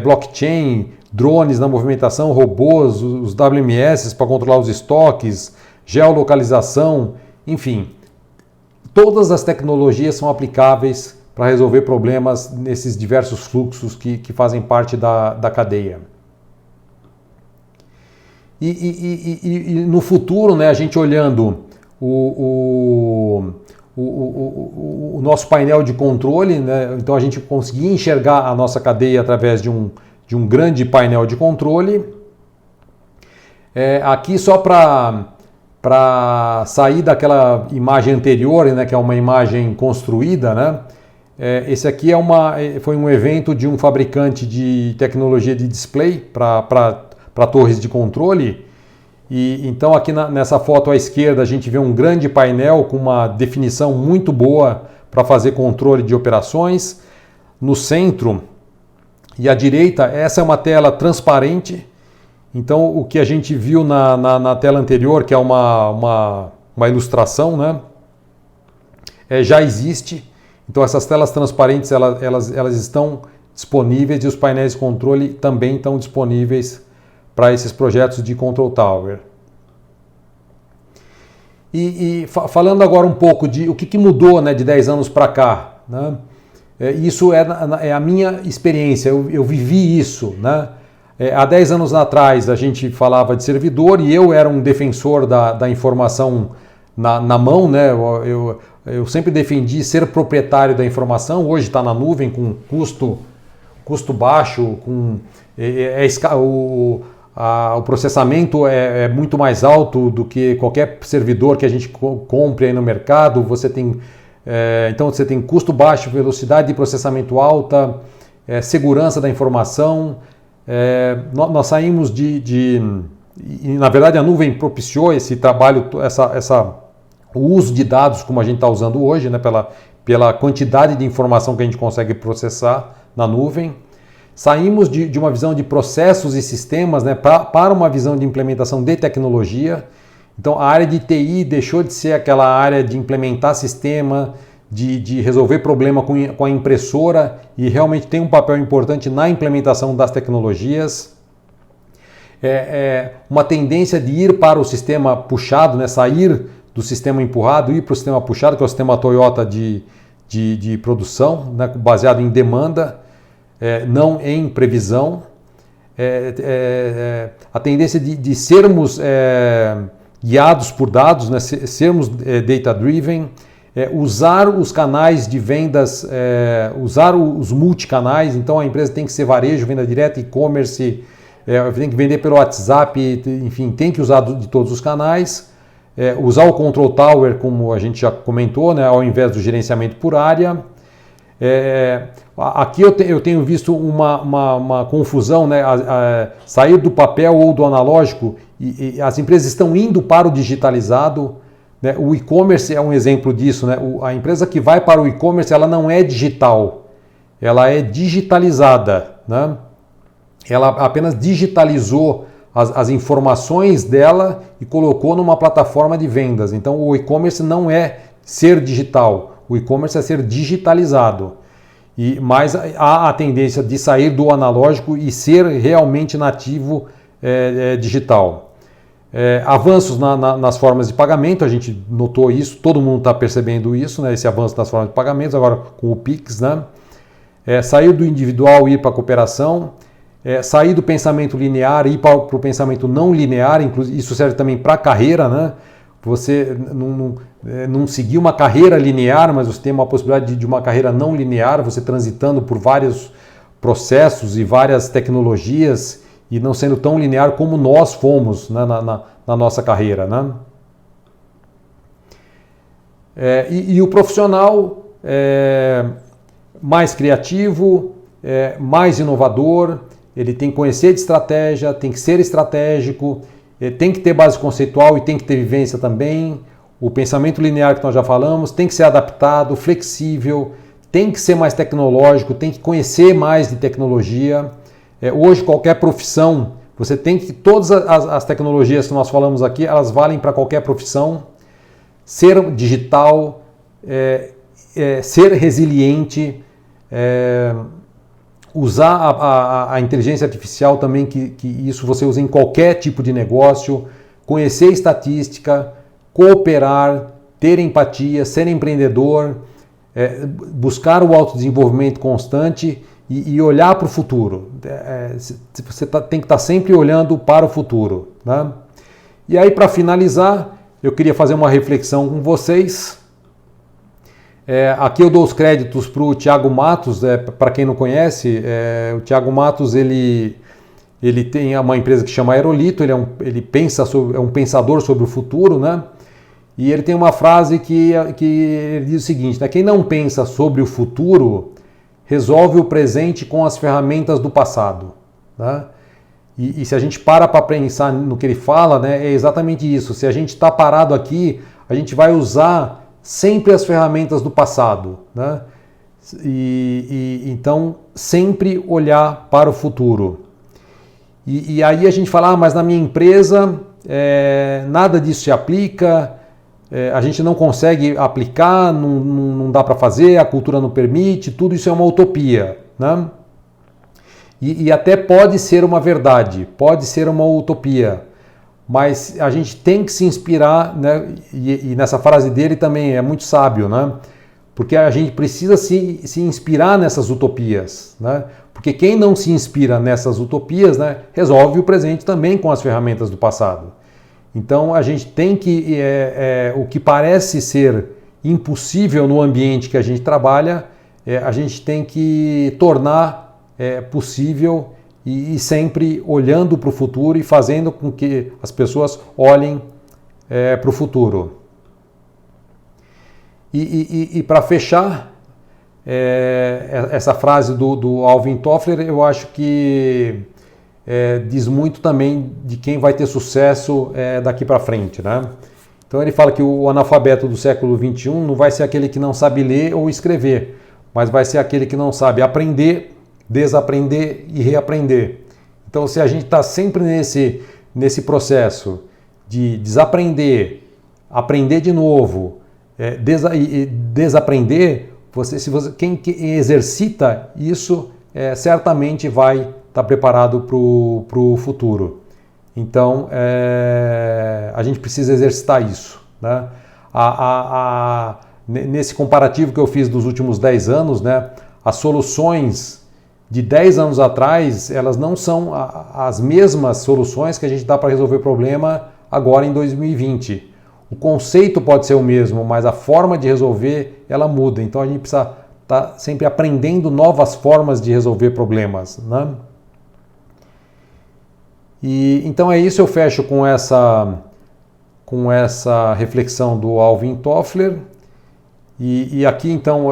blockchain, drones na movimentação, robôs, os WMS para controlar os estoques, geolocalização, enfim. Todas as tecnologias são aplicáveis para resolver problemas nesses diversos fluxos que fazem parte da cadeia. E no futuro, né, a gente olhando o nosso painel de controle, né, então a gente conseguir enxergar a nossa cadeia através de um grande painel de controle. Aqui só para sair daquela imagem anterior, né, que é uma imagem construída, né? Esse aqui foi um evento de um fabricante de tecnologia de display para torres de controle. E então aqui nessa foto à esquerda a gente vê um grande painel com uma definição muito boa para fazer controle de operações. No centro e à direita, essa é uma tela transparente. Então, o que a gente viu na tela anterior, que é uma ilustração, né, já existe. Então, essas telas transparentes elas estão disponíveis e os painéis de controle também estão disponíveis para esses projetos de Control Tower. Falando agora um pouco de o que mudou, né, de 10 anos para cá, né? Isso é a minha experiência, eu vivi isso, né? Há 10 anos atrás a gente falava de servidor e eu era um defensor da informação na mão, né? Eu sempre defendi ser proprietário da informação, hoje está na nuvem com custo baixo, o processamento é muito mais alto do que qualquer servidor que a gente compre aí no mercado. Então você tem custo baixo, velocidade de processamento alta, segurança da informação. Nós saímos e na verdade a nuvem propiciou esse trabalho, o uso de dados como a gente está usando hoje, né, pela quantidade de informação que a gente consegue processar na nuvem. Saímos de uma visão de processos e sistemas, né, para uma visão de implementação de tecnologia. Então a área de TI deixou de ser aquela área de implementar sistema, de resolver problema com a impressora e realmente tem um papel importante na implementação das tecnologias. Uma tendência de ir para o sistema puxado, né, sair do sistema empurrado e ir para o sistema puxado, que é o sistema Toyota de produção, né, baseado em demanda, não em previsão. A tendência de sermos guiados por dados, né, sermos data-driven, usar os canais de vendas, usar os multicanais. Então a empresa tem que ser varejo, venda direta, e-commerce, tem que vender pelo WhatsApp, enfim, tem que usar de todos os canais. Usar o Control Tower, como a gente já comentou, né, ao invés do gerenciamento por área. Aqui eu tenho visto uma confusão, né, sair do papel ou do analógico, e as empresas estão indo para o digitalizado. Né? O e-commerce é um exemplo disso. Né? A empresa que vai para o e-commerce ela não é digital, ela é digitalizada. né? Ela apenas digitalizou as informações dela e colocou numa plataforma de vendas. Então o e-commerce não é ser digital, o e-commerce é ser digitalizado. Mas há a tendência de sair do analógico e ser realmente nativo digital. Avanços nas formas de pagamento, a gente notou isso, todo mundo está percebendo isso, né, esse avanço nas formas de pagamentos, agora com o Pix, né? Sair do individual e ir para a cooperação, sair do pensamento linear e ir para o pensamento não linear, isso serve também para a carreira, né? Você não seguir uma carreira linear, mas você tem uma possibilidade de uma carreira não linear, você transitando por vários processos e várias tecnologias e não sendo tão linear como nós fomos, né, na nossa carreira, né? E o profissional mais criativo, mais inovador, ele tem que conhecer de estratégia, tem que ser estratégico, tem que ter base conceitual e tem que ter vivência também. O pensamento linear que nós já falamos tem que ser adaptado, flexível, tem que ser mais tecnológico, tem que conhecer mais de tecnologia. Hoje, qualquer profissão, você tem que... Todas as tecnologias que nós falamos aqui, elas valem para qualquer profissão. Ser digital, ser resiliente, usar a inteligência artificial também, que isso você usa em qualquer tipo de negócio, conhecer estatística, cooperar, ter empatia, ser empreendedor, buscar o autodesenvolvimento constante e olhar para o futuro. Você tem que estar sempre olhando para o futuro, né? E aí, para finalizar, eu queria fazer uma reflexão com vocês. Aqui eu dou os créditos para o Thiago Matos, para quem não conhece, o Thiago Matos ele tem uma empresa que chama Aerolito, ele pensa é um pensador sobre o futuro, né? E ele tem uma frase que ele diz o seguinte, né? Quem não pensa sobre o futuro resolve o presente com as ferramentas do passado, né? E se a gente para pensar no que ele fala, né, é exatamente isso. Se a gente está parado aqui, a gente vai usar sempre as ferramentas do passado, né? Então, sempre olhar para o futuro. E aí a gente fala, mas na minha empresa nada disso se aplica, a gente não consegue aplicar, não dá para fazer, a cultura não permite, tudo isso é uma utopia, né? E até pode ser uma verdade, pode ser uma utopia, mas a gente tem que se inspirar, né? E nessa frase dele também é muito sábio, né? Porque a gente precisa se inspirar nessas utopias, né? Porque quem não se inspira nessas utopias, né, resolve o presente também com as ferramentas do passado. Então a gente tem que, o que parece ser impossível no ambiente que a gente trabalha, a gente tem que tornar possível e sempre olhando para o futuro e fazendo com que as pessoas olhem para o futuro. E para fechar, essa frase do Alvin Toffler, eu acho que diz muito também de quem vai ter sucesso daqui para frente, né? Então ele fala que o analfabeto do século XXI não vai ser aquele que não sabe ler ou escrever, mas vai ser aquele que não sabe aprender, desaprender e reaprender. Então, se a gente está sempre nesse processo de desaprender, aprender de novo, desaprender, quem exercita isso certamente vai estar preparado para o futuro. Então, a gente precisa exercitar isso, né? Nesse comparativo que eu fiz dos últimos 10 anos, né, as soluções de 10 anos atrás, elas não são as mesmas soluções que a gente dá para resolver problema agora em 2020. O conceito pode ser o mesmo, mas a forma de resolver, ela muda. Então a gente precisa estar sempre aprendendo novas formas de resolver problemas, né? Então é isso, eu fecho com essa reflexão do Alvin Toffler. E aqui então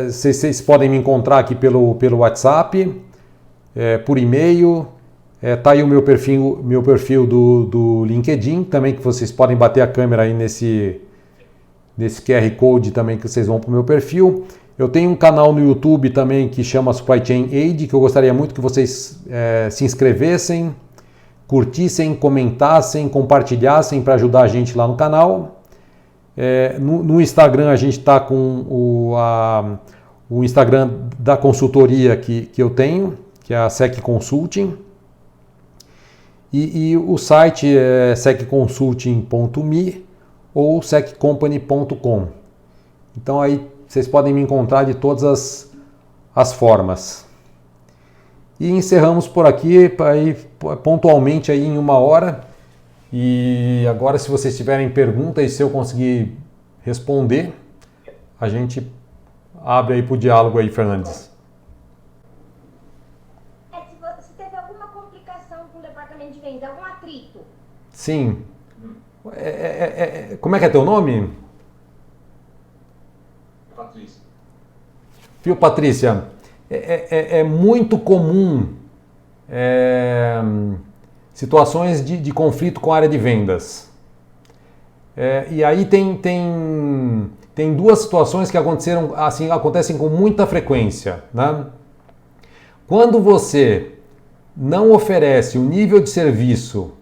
vocês podem me encontrar aqui pelo WhatsApp, por e-mail, tá aí o meu perfil do LinkedIn também, que vocês podem bater a câmera aí nesse QR Code também, que vocês vão para o meu perfil. Eu tenho um canal no YouTube também que chama Supply Chain Aid, que eu gostaria muito que vocês se inscrevessem, curtissem, comentassem, compartilhassem para ajudar a gente lá no canal. No Instagram a gente está com o Instagram da consultoria que eu tenho, que é a SEC Consulting. E o site é secconsulting.me ou seccompany.com. Então aí vocês podem me encontrar de todas as formas. E encerramos por aqui, aí, pontualmente aí em 1 hora. E agora, se vocês tiverem perguntas e se eu conseguir responder, a gente abre aí para o diálogo aí, Fernandes. Se teve alguma complicação com o departamento de venda, algum atrito? Sim. Como é que é teu nome? Patrícia. Viu, Patrícia? É muito comum situações de conflito com a área de vendas. E aí tem duas situações que acontecem com muita frequência, né? Quando você não oferece o nível de serviço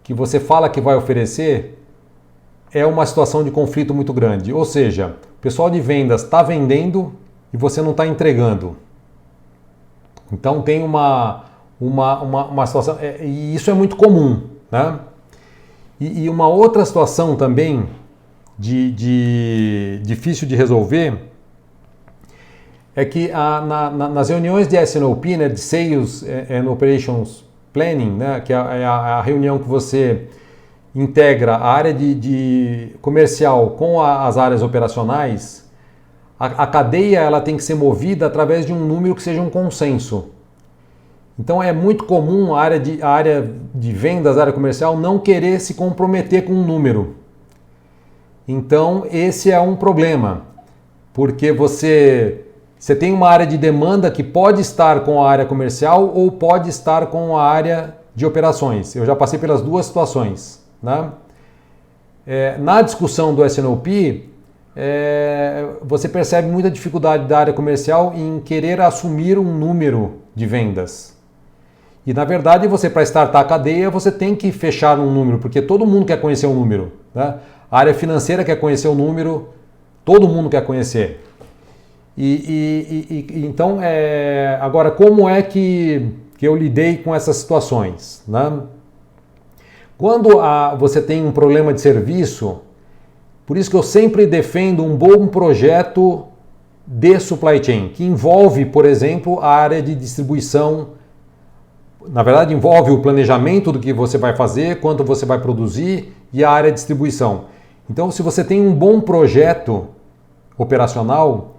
que você fala que vai oferecer, é uma situação de conflito muito grande. Ou seja, o pessoal de vendas está vendendo e você não está entregando. Então tem uma situação, e isso é muito comum, né? E uma outra situação também de difícil de resolver é que nas reuniões de S&OP, né, de Sales and Operations Planning, né, que é a reunião que você integra a área de comercial com as áreas operacionais, a cadeia ela tem que ser movida através de um número que seja um consenso. Então é muito comum a área de vendas, a área comercial, não querer se comprometer com um número. Então esse é um problema, porque você tem uma área de demanda que pode estar com a área comercial ou pode estar com a área de operações. Eu já passei pelas duas situações, né? Na discussão do S&OP, você percebe muita dificuldade da área comercial em querer assumir um número de vendas. E na verdade, para startar a cadeia, você tem que fechar um número, porque todo mundo quer conhecer um número, né? A área financeira quer conhecer o número, todo mundo quer conhecer. Então, agora, como é que eu lidei com essas situações, né? Quando você tem um problema de serviço, por isso que eu sempre defendo um bom projeto de supply chain, que envolve, por exemplo, a área de distribuição. Na verdade, envolve o planejamento do que você vai fazer, quanto você vai produzir e a área de distribuição. Então, se você tem um bom projeto operacional,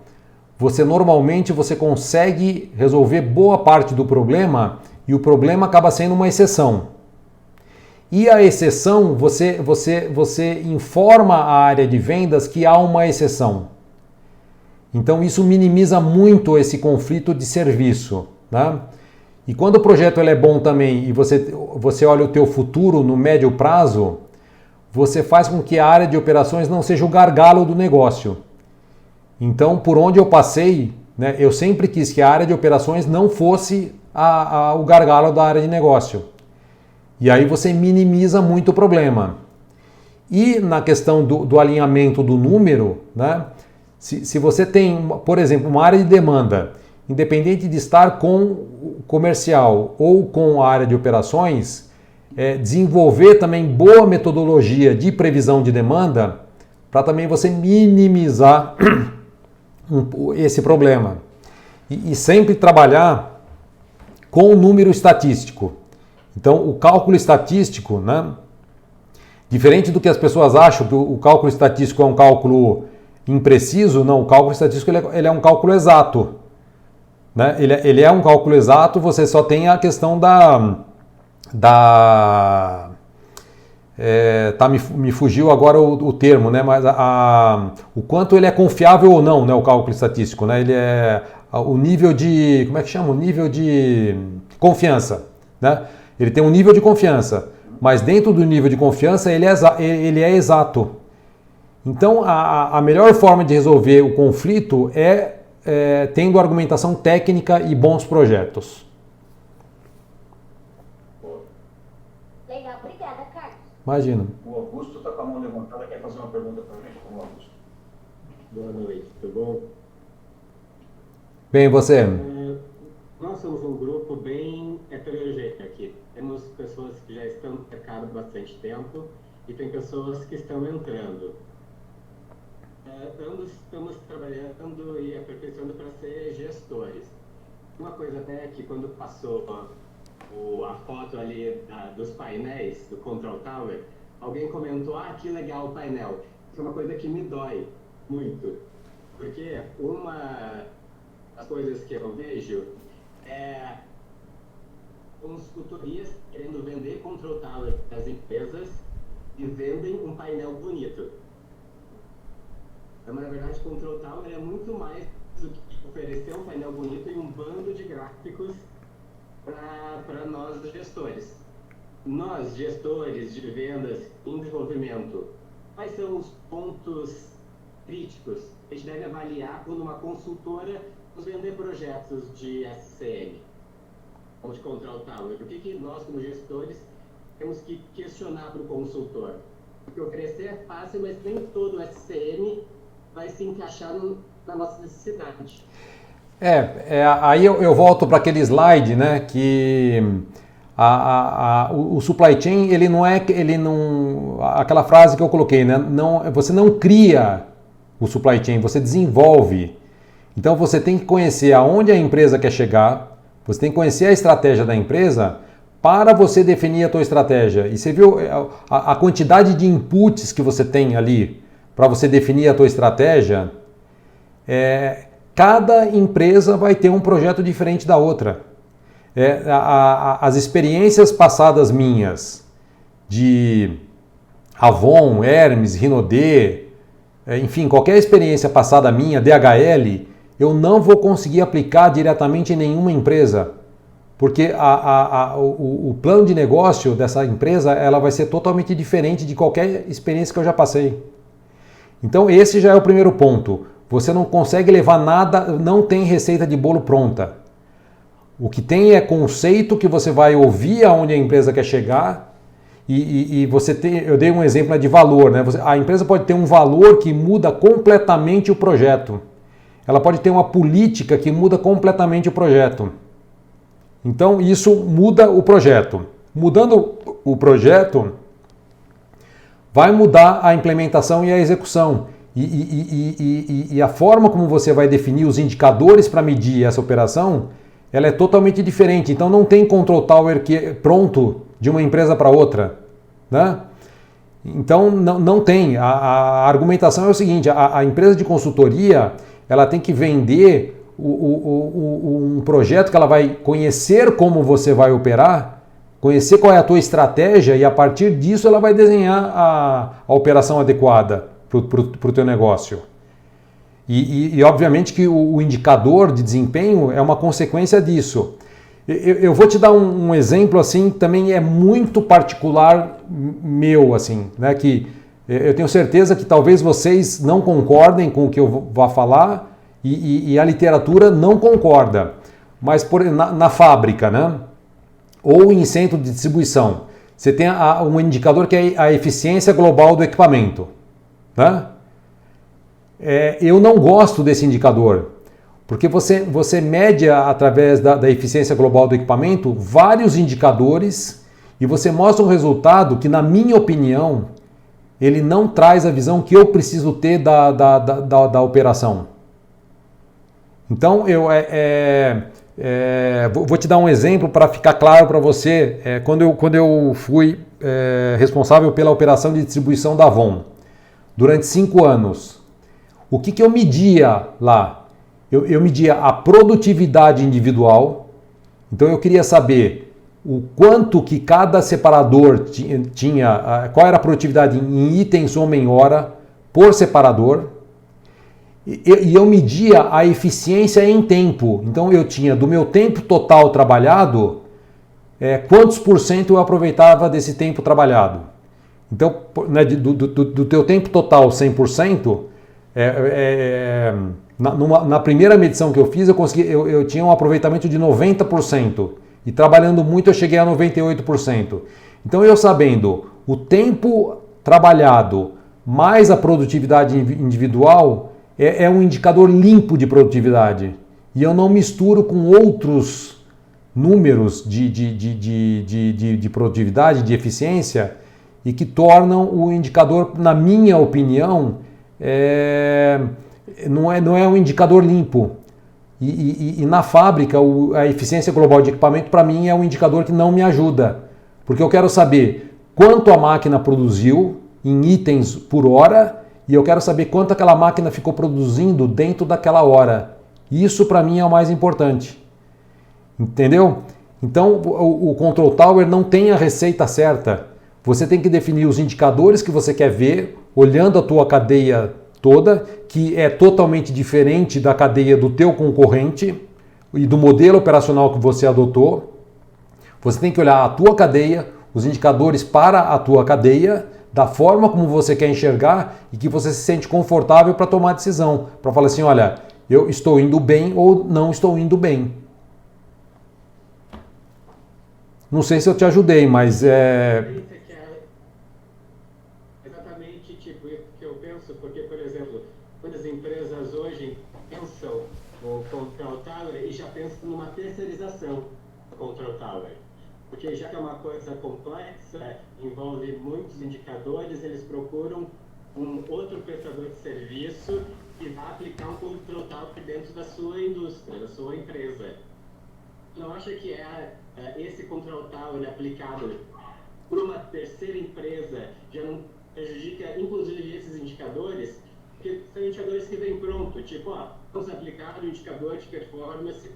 normalmente você consegue resolver boa parte do problema e o problema acaba sendo uma exceção. E a exceção, você informa a área de vendas que há uma exceção. Então isso minimiza muito esse conflito de serviço, né? E quando o projeto ele é bom também e você olha o teu futuro no médio prazo, você faz com que a área de operações não seja o gargalo do negócio. Então, por onde eu passei, né, eu sempre quis que a área de operações não fosse o gargalo da área de negócio. E aí você minimiza muito o problema. E na questão do alinhamento do número, né, se você tem, por exemplo, uma área de demanda, independente de estar com o comercial ou com a área de operações, desenvolver também boa metodologia de previsão de demanda para também você minimizar esse problema. E sempre trabalhar com o número estatístico. Então, o cálculo estatístico, né, diferente do que as pessoas acham, que o cálculo estatístico é um cálculo impreciso, não, o cálculo estatístico ele é um cálculo exato. Né? Ele é um cálculo exato, você só tem a questão me fugiu agora o termo, né? Mas o quanto ele é confiável ou não, né? O cálculo estatístico, né? Ele é o nível de, como é que chama? O nível de confiança, né? Ele tem um nível de confiança, mas dentro do nível de confiança ele é exato. Então a melhor forma de resolver o conflito é tendo argumentação técnica e bons projetos. Legal, obrigada, Carlos. Imagina. O Augusto está com a mão levantada, quer fazer uma pergunta para a gente? Vamos, Augusto. Boa noite, tudo bom? Bem, você? Nós somos um grupo bem heterogêneo aqui. Temos pessoas que já estão no mercado há bastante tempo e tem pessoas que estão entrando. Ambos estamos trabalhando e aperfeiçoando para ser gestores. Uma coisa até que quando passou a foto ali dos painéis do Control Tower, alguém comentou, que legal o painel. Isso é uma coisa que me dói muito, porque uma das coisas que eu vejo é consultorias querendo vender Control Tower para as empresas e vendem um painel bonito. Mas, na verdade, Control Tower é muito mais do que oferecer um painel bonito e um bando de gráficos para nós, gestores. Nós, gestores de vendas em desenvolvimento, quais são os pontos críticos que a gente deve avaliar quando uma consultora nos vender projetos de SCM ou de Control Tower? O que nós, como gestores, temos que questionar para o consultor? Porque oferecer é fácil, mas nem todo SCM vai se encaixar na nossa necessidade. Aí eu volto para aquele slide, né, que o supply chain, aquela frase que eu coloquei, né, você não cria o supply chain, você desenvolve. Então você tem que conhecer aonde a empresa quer chegar, você tem que conhecer a estratégia da empresa para você definir a tua estratégia. E você viu a quantidade de inputs que você tem ali para você definir a tua estratégia. Cada empresa vai ter um projeto diferente da outra. As experiências passadas minhas de Avon, Hermes, Rinodê, enfim, qualquer experiência passada minha, DHL, eu não vou conseguir aplicar diretamente em nenhuma empresa, porque o plano de negócio dessa empresa ela vai ser totalmente diferente de qualquer experiência que eu já passei. Então esse já é o primeiro ponto. Você não consegue levar nada, não tem receita de bolo pronta. O que tem é conceito que você vai ouvir aonde a empresa quer chegar e você tem, eu dei um exemplo de valor, né? A empresa pode ter um valor que muda completamente o projeto. Ela pode ter uma política que muda completamente o projeto. Então isso muda o projeto. Mudando o projeto, vai mudar a implementação e a execução. E a forma como você vai definir os indicadores para medir essa operação, ela é totalmente diferente. Então não tem Control Tower que é pronto de uma empresa para outra, né? Então não tem. A argumentação é o seguinte, a empresa de consultoria ela tem que vender um projeto que ela vai conhecer como você vai operar, conhecer qual é a tua estratégia e a partir disso ela vai desenhar a operação adequada para o teu negócio. E obviamente que o indicador de desempenho é uma consequência disso. Eu vou te dar um exemplo assim, também é muito particular meu, assim, né, que eu tenho certeza que talvez vocês não concordem com o que eu vou falar e a literatura não concorda, mas na fábrica, né, ou em centro de distribuição, você tem um indicador que é a eficiência global do equipamento. Né? Eu não gosto desse indicador, porque você mede através da eficiência global do equipamento vários indicadores e você mostra um resultado que, na minha opinião, ele não traz a visão que eu preciso ter da operação. Então, vou te dar um exemplo para ficar claro para você. Quando eu fui responsável pela operação de distribuição da Avon, durante 5 anos, o que eu media lá? Eu media a produtividade individual, então eu queria saber o quanto que cada separador tinha, qual era a produtividade em itens homem-hora por separador, e eu media a eficiência em tempo, então eu tinha do meu tempo total trabalhado, quantos % eu aproveitava desse tempo trabalhado. Então, né, do teu tempo total 100%, Na primeira medição que eu fiz, eu tinha um aproveitamento de 90%. E trabalhando muito, eu cheguei a 98%. Então, eu sabendo o tempo trabalhado mais a produtividade individual, é um indicador limpo de produtividade. E eu não misturo com outros números de produtividade, de eficiência, e que tornam o indicador, na minha opinião, não é um indicador limpo. E na fábrica, a eficiência global de equipamento, para mim, é um indicador que não me ajuda. Porque eu quero saber quanto a máquina produziu em itens por hora, e eu quero saber quanto aquela máquina ficou produzindo dentro daquela hora. Isso, para mim, é o mais importante. Entendeu? Então, o Control Tower não tem a receita certa. Você tem que definir os indicadores que você quer ver, olhando a tua cadeia toda, que é totalmente diferente da cadeia do teu concorrente e do modelo operacional que você adotou. Você tem que olhar a tua cadeia, os indicadores para a tua cadeia, da forma como você quer enxergar e que você se sente confortável para tomar decisão. Para falar assim, olha, eu estou indo bem ou não estou indo bem. Não sei se eu te ajudei, mas exatamente tipo isso que eu penso, porque, por exemplo, muitas empresas hoje pensam no Control Tower e já pensam numa terceirização do Control Tower. Porque já que é uma coisa complexa, envolve muitos indicadores, eles procuram um outro prestador de serviço que vai aplicar um Control Tower dentro da sua indústria, da sua empresa. Não acha que esse Control Tower aplicado por uma terceira empresa já não prejudica, inclusive, esses indicadores? Porque são indicadores que vêm pronto, tipo, vamos aplicar o indicador de performance,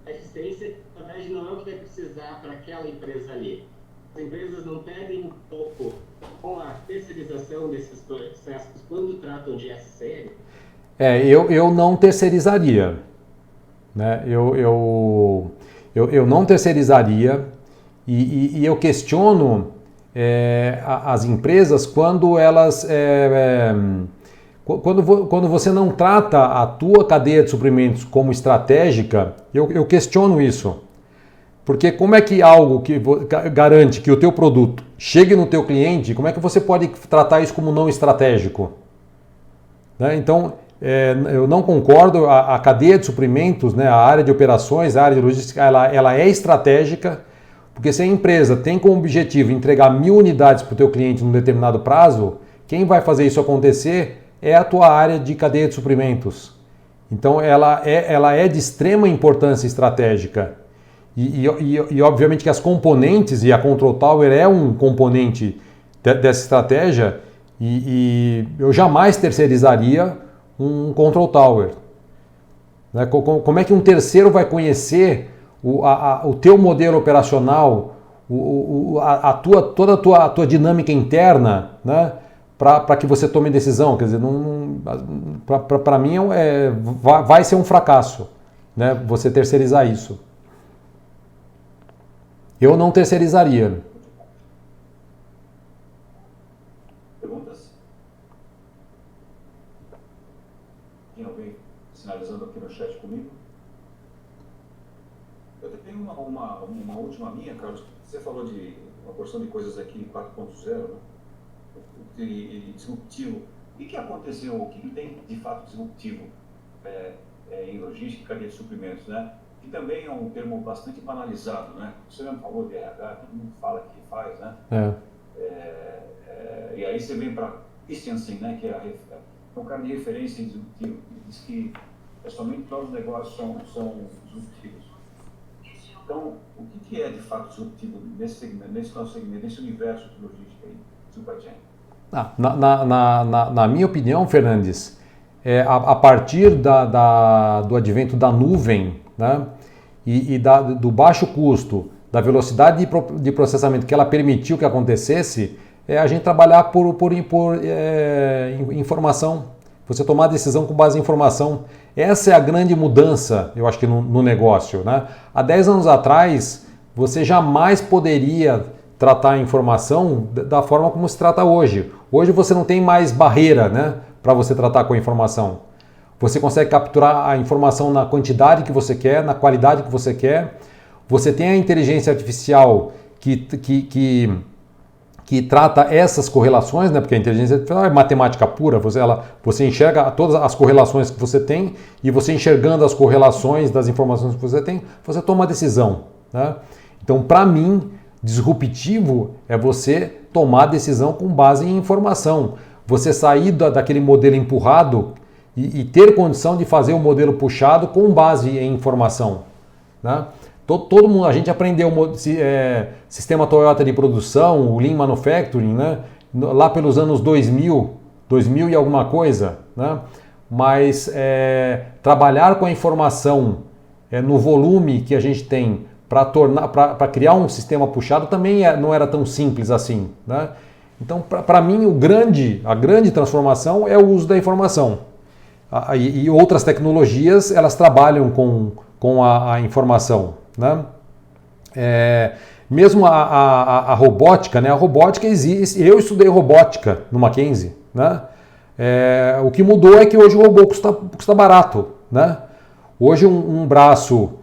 a eficiência, na verdade, não é o que vai precisar para aquela empresa ali. As empresas não perdem um pouco com a terceirização desses processos quando tratam de SCM? Eu não terceirizaria. Né? Eu não terceirizaria e eu questiono as empresas quando elas... Quando você não trata a tua cadeia de suprimentos como estratégica, eu questiono isso. Porque como é que algo que garante que o teu produto chegue no teu cliente, como é que você pode tratar isso como não estratégico? Né? Então, eu não concordo, a cadeia de suprimentos, né, a área de operações, a área de logística, ela é estratégica, porque se a empresa tem como objetivo entregar 1000 unidades para o teu cliente num determinado prazo, quem vai fazer isso acontecer é a tua área de cadeia de suprimentos. Então, ela é de extrema importância estratégica. E obviamente que as componentes, e a Control Tower é um componente dessa estratégia, e eu jamais terceirizaria um Control Tower. Né? Como é que um terceiro vai conhecer o teu modelo operacional, toda a tua dinâmica interna, né? Para que você tome decisão? Quer dizer, para mim vai ser um fracasso, né? Você terceirizar isso. Eu não terceirizaria. Perguntas? Tem alguém sinalizando aqui no chat comigo? Eu tenho uma última minha, Carlos. Você falou de uma porção de coisas aqui 4.0, né? E disruptivo. O que aconteceu? O que tem de fato disruptivo em logística e cadeia de suprimentos, né? Que também é um termo bastante banalizado, né? Você mesmo falou de RH, todo mundo fala que faz, né? E aí você vem para Christensen, né? Que é um cara de referência em disruptivo, que diz que somente todos os negócios são disruptivos. Então, o que é de fato disruptivo nesse segmento, nesse nosso segmento, nesse universo de logística e supply chain? Na minha opinião, Fernandes, a partir do advento da nuvem, né, e do baixo custo, da velocidade de processamento que ela permitiu que acontecesse, a gente trabalhar por informação, você tomar decisão com base em informação. Essa é a grande mudança, eu acho que no negócio. Né? Há 10 anos atrás, você jamais poderia tratar a informação da forma como se trata hoje. Hoje você não tem mais barreira, né, para você tratar com a informação. Você consegue capturar a informação na quantidade que você quer, na qualidade que você quer. Você tem a inteligência artificial que trata essas correlações, né? Porque a inteligência artificial é matemática pura, você enxerga todas as correlações que você tem e você enxergando as correlações das informações que você tem, você toma uma decisão. Né? Então, para mim, disruptivo é você tomar decisão com base em informação. Você sair daquele modelo empurrado e ter condição de fazer o modelo puxado com base em informação. Né? Todo mundo, a gente aprendeu sistema Toyota de produção, o Lean Manufacturing, né? Lá pelos anos 2000 e alguma coisa, né? Mas trabalhar com a informação no volume que a gente tem para criar um sistema puxado também não era tão simples assim, né? Então, para mim, a grande transformação é o uso da informação. E outras tecnologias, elas trabalham com a informação. Né? Mesmo a robótica, né? A robótica existe. Eu estudei robótica no Mackenzie. Né? O que mudou é que hoje o robô custa barato. Né? Hoje um braço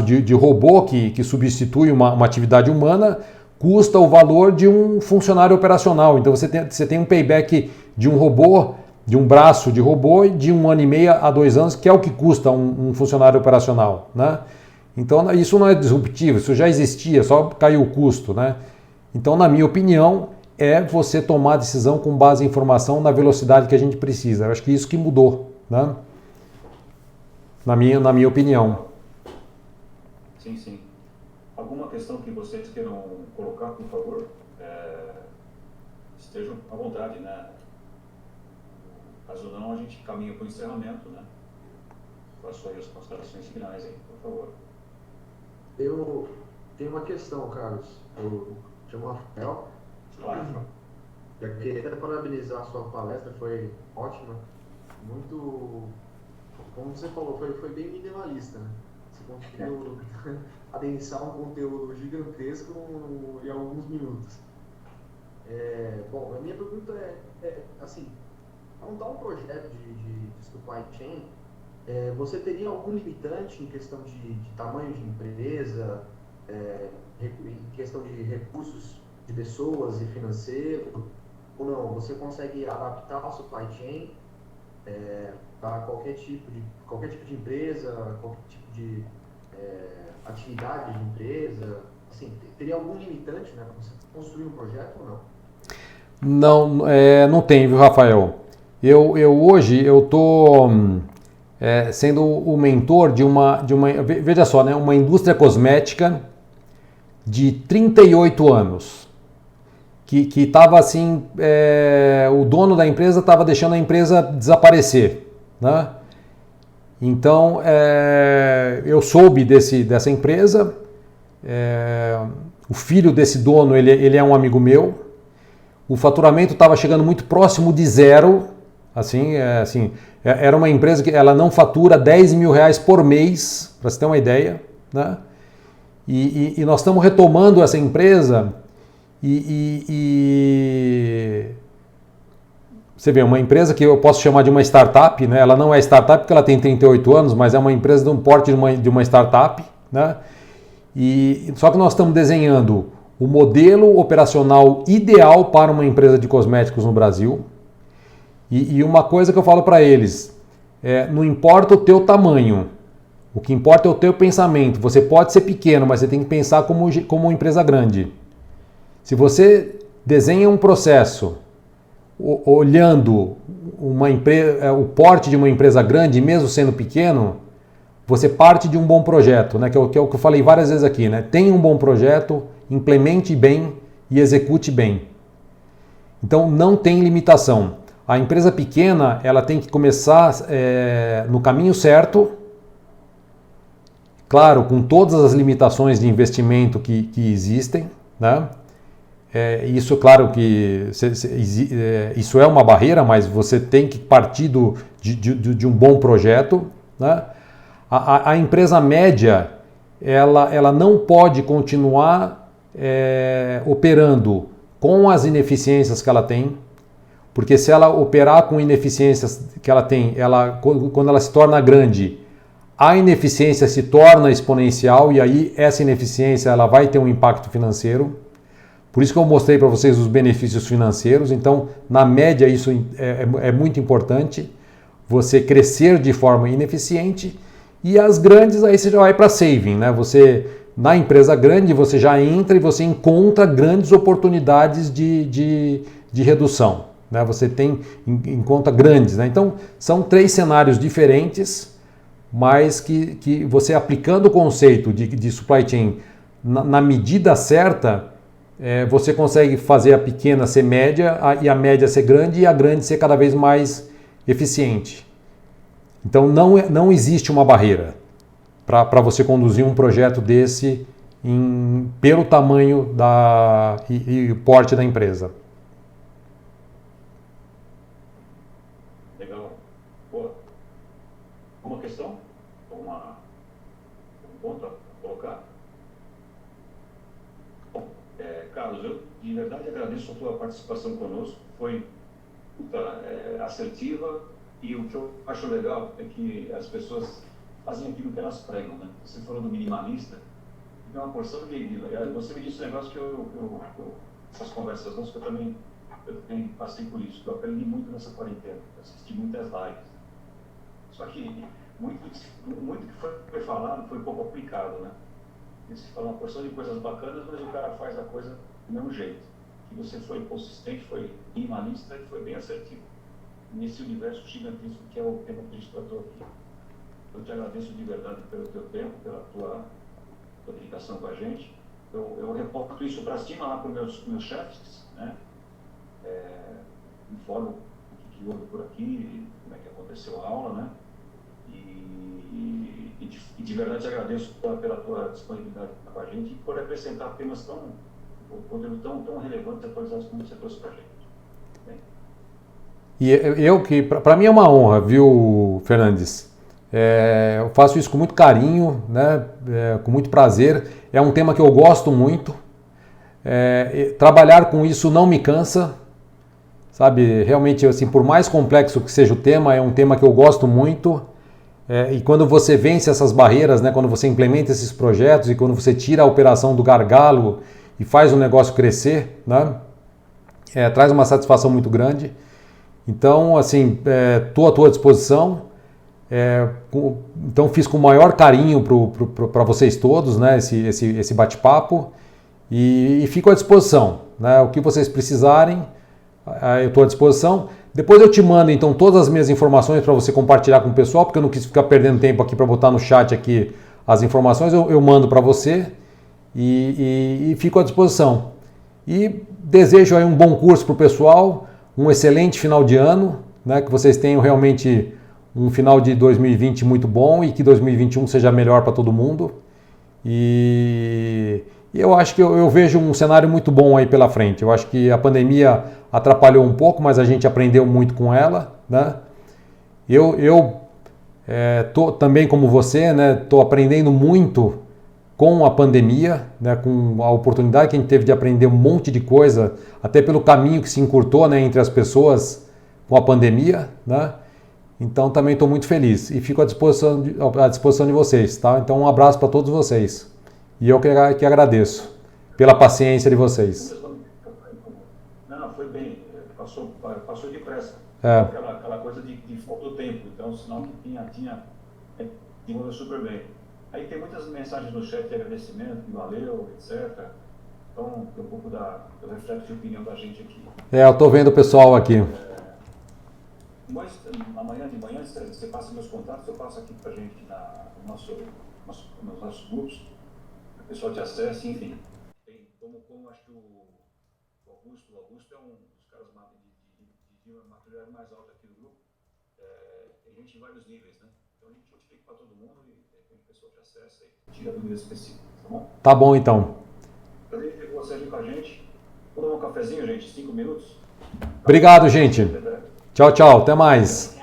de robô que substitui uma atividade humana custa o valor de um funcionário operacional. Então você tem um payback de um robô, de um braço de robô de 1 ano e meio a 2 anos, que é o que custa um funcionário operacional. Né? Então isso não é disruptivo, isso já existia, só caiu o custo. Né? Então, na minha opinião, é você tomar a decisão com base em informação na velocidade que a gente precisa. Eu acho que isso que mudou, né? Na minha opinião. Sim, sim. Alguma questão que vocês queiram colocar, por favor? Estejam à vontade, né? Caso não, a gente caminha para o encerramento, né? Faço aí as considerações finais aí, por favor. Eu tenho uma questão, Carlos. Eu chamo Rafael. Claro. Já queria parabenizar a sua palestra, foi ótima. Muito, como você falou, foi bem minimalista, né? Você conseguiu adensar um conteúdo gigantesco em alguns minutos. Bom, a minha pergunta é assim, montar um projeto de supply chain, você teria algum limitante em questão de tamanho de empresa, em questão de recursos de pessoas e financeiro, ou não? Você consegue adaptar a supply chain para qualquer tipo de empresa, qualquer tipo de atividade de empresa? Assim, teria algum limitante, né, para você construir um projeto ou não? Não tem, viu, Rafael? Hoje eu estou sendo o mentor de uma, veja só, né, uma indústria cosmética de 38 anos, que estava assim, o dono da empresa estava deixando a empresa desaparecer, né? Então, eu soube dessa empresa, o filho desse dono, ele é um amigo meu, o faturamento estava chegando muito próximo de zero, era uma empresa que ela não fatura 10 mil reais por mês, para você ter uma ideia, né? E nós estamos retomando essa empresa você vê, uma empresa que eu posso chamar de uma startup, né? Ela não é startup porque ela tem 38 anos, mas é uma empresa de um porte de uma startup, né? Só que nós estamos desenhando o modelo operacional ideal para uma empresa de cosméticos no Brasil. E uma coisa que eu falo para eles, não importa o teu tamanho, o que importa é o teu pensamento. Você pode ser pequeno, mas você tem que pensar como uma empresa grande. Se você desenha um processo olhando o porte de uma empresa grande, mesmo sendo pequeno, você parte de um bom projeto, né? Que é o que eu falei várias vezes aqui, né? Tenha um bom projeto, implemente bem e execute bem. Então não tem limitação. A empresa pequena, ela tem que começar no caminho certo, claro, com todas as limitações de investimento que existem, né? Isso, claro que isso é uma barreira, mas você tem que partir de um bom projeto, né? A empresa média, ela não pode continuar operando com as ineficiências que ela tem, Porque se ela operar com ineficiências que ela tem, quando ela se torna grande, a ineficiência se torna exponencial e aí essa ineficiência ela vai ter um impacto financeiro. Por isso que eu mostrei para vocês os benefícios financeiros. Então, na média, isso é muito importante, você crescer de forma ineficiente. E as grandes, aí você já vai para saving, né? Na empresa grande, você já entra e você encontra grandes oportunidades de redução, né? Você encontra grandes, né? Então, são 3 cenários diferentes, mas que você aplicando o conceito de supply chain na medida certa, você consegue fazer a pequena ser média e a média ser grande e a grande ser cada vez mais eficiente. Então não existe uma barreira para você conduzir um projeto desse pelo tamanho e porte da empresa. Legal. Boa. Uma questão? Um ponto a colocar? Bom, Carlos, eu de verdade agradeço a tua participação conosco. Foi assertiva e o que eu acho legal é que as pessoas fazem aquilo que elas pregam, né? Você falou do minimalista, tem uma porção de... Você me disse um negócio que essas conversas nossas, que eu também passei por isso. Eu aprendi muito nessa quarentena, assisti muitas lives. Só que muito que foi falado foi pouco aplicado, né? Você falou uma porção de coisas bacanas, mas o cara faz a coisa do mesmo jeito. Que você foi consistente, foi minimalista e foi bem assertivo. Nesse universo gigantesco que é o tema que a gente tratou aqui. Eu te agradeço de verdade pelo teu tempo, pela tua dedicação com a gente. Eu reporto isso para cima lá para os meus chefes, né? Informo o que houve por aqui, como é que aconteceu a aula, né? E de verdade te agradeço pela tua disponibilidade com a gente e por acrescentar temas conteúdo tão relevantes e atualizados como você trouxe para a gente. Bem? E para mim é uma honra, viu, Fernandes? Eu faço isso com muito carinho, né? Com muito prazer. É um tema que eu gosto muito. Trabalhar com isso não me cansa, sabe? Realmente, assim, por mais complexo que seja o tema, é um tema que eu gosto muito. E quando você vence essas barreiras, né? Quando você implementa esses projetos e quando você tira a operação do gargalo e faz o negócio crescer, né? Traz uma satisfação muito grande. Então, assim, estou à tua disposição. Então fiz com o maior carinho para vocês todos, né, esse bate-papo e fico à disposição, né, o que vocês precisarem, eu estou à disposição. Depois eu te mando então todas as minhas informações para você compartilhar com o pessoal, porque eu não quis ficar perdendo tempo aqui para botar no chat aqui as informações, eu mando para você e fico à disposição. E desejo aí um bom curso para o pessoal, um excelente final de ano, né, que vocês tenham realmente um final de 2020 muito bom e que 2021 seja melhor para todo mundo. E eu acho que eu vejo um cenário muito bom aí pela frente. Eu acho que a pandemia atrapalhou um pouco, mas a gente aprendeu muito com ela, né? Eu tô também como você, né? Tô aprendendo muito com a pandemia, né? Com a oportunidade que a gente teve de aprender um monte de coisa, até pelo caminho que se encurtou, né? Entre as pessoas com a pandemia, né? Então também estou muito feliz e fico à disposição de vocês, tá? Então um abraço para todos vocês. E eu que agradeço pela paciência de vocês. Não, foi bem, passou depressa. Aquela coisa de foco do tempo, então sinal que tinha desenvolveu super bem. Aí tem muitas mensagens no chat de agradecimento, que valeu, etc. Então tem um pouco do reflexo de opinião da gente aqui. Eu estou vendo o pessoal aqui. Mas amanhã de manhã você passa meus contatos, eu passo aqui pra gente nos nossos grupos, o pessoal te acessa, enfim. Como acho que o Augusto é um dos caras de maturidade mais alta aqui do grupo, tem gente em vários níveis, né? Então a gente notifica para todo mundo e tem o pessoal te acessa e tira dúvidas específicas, tá bom? Tá bom então. Prazer ter você aqui com a gente. Vamos tomar um cafezinho, gente, 5 minutos. Obrigado, gente. Tchau, tchau. Até mais.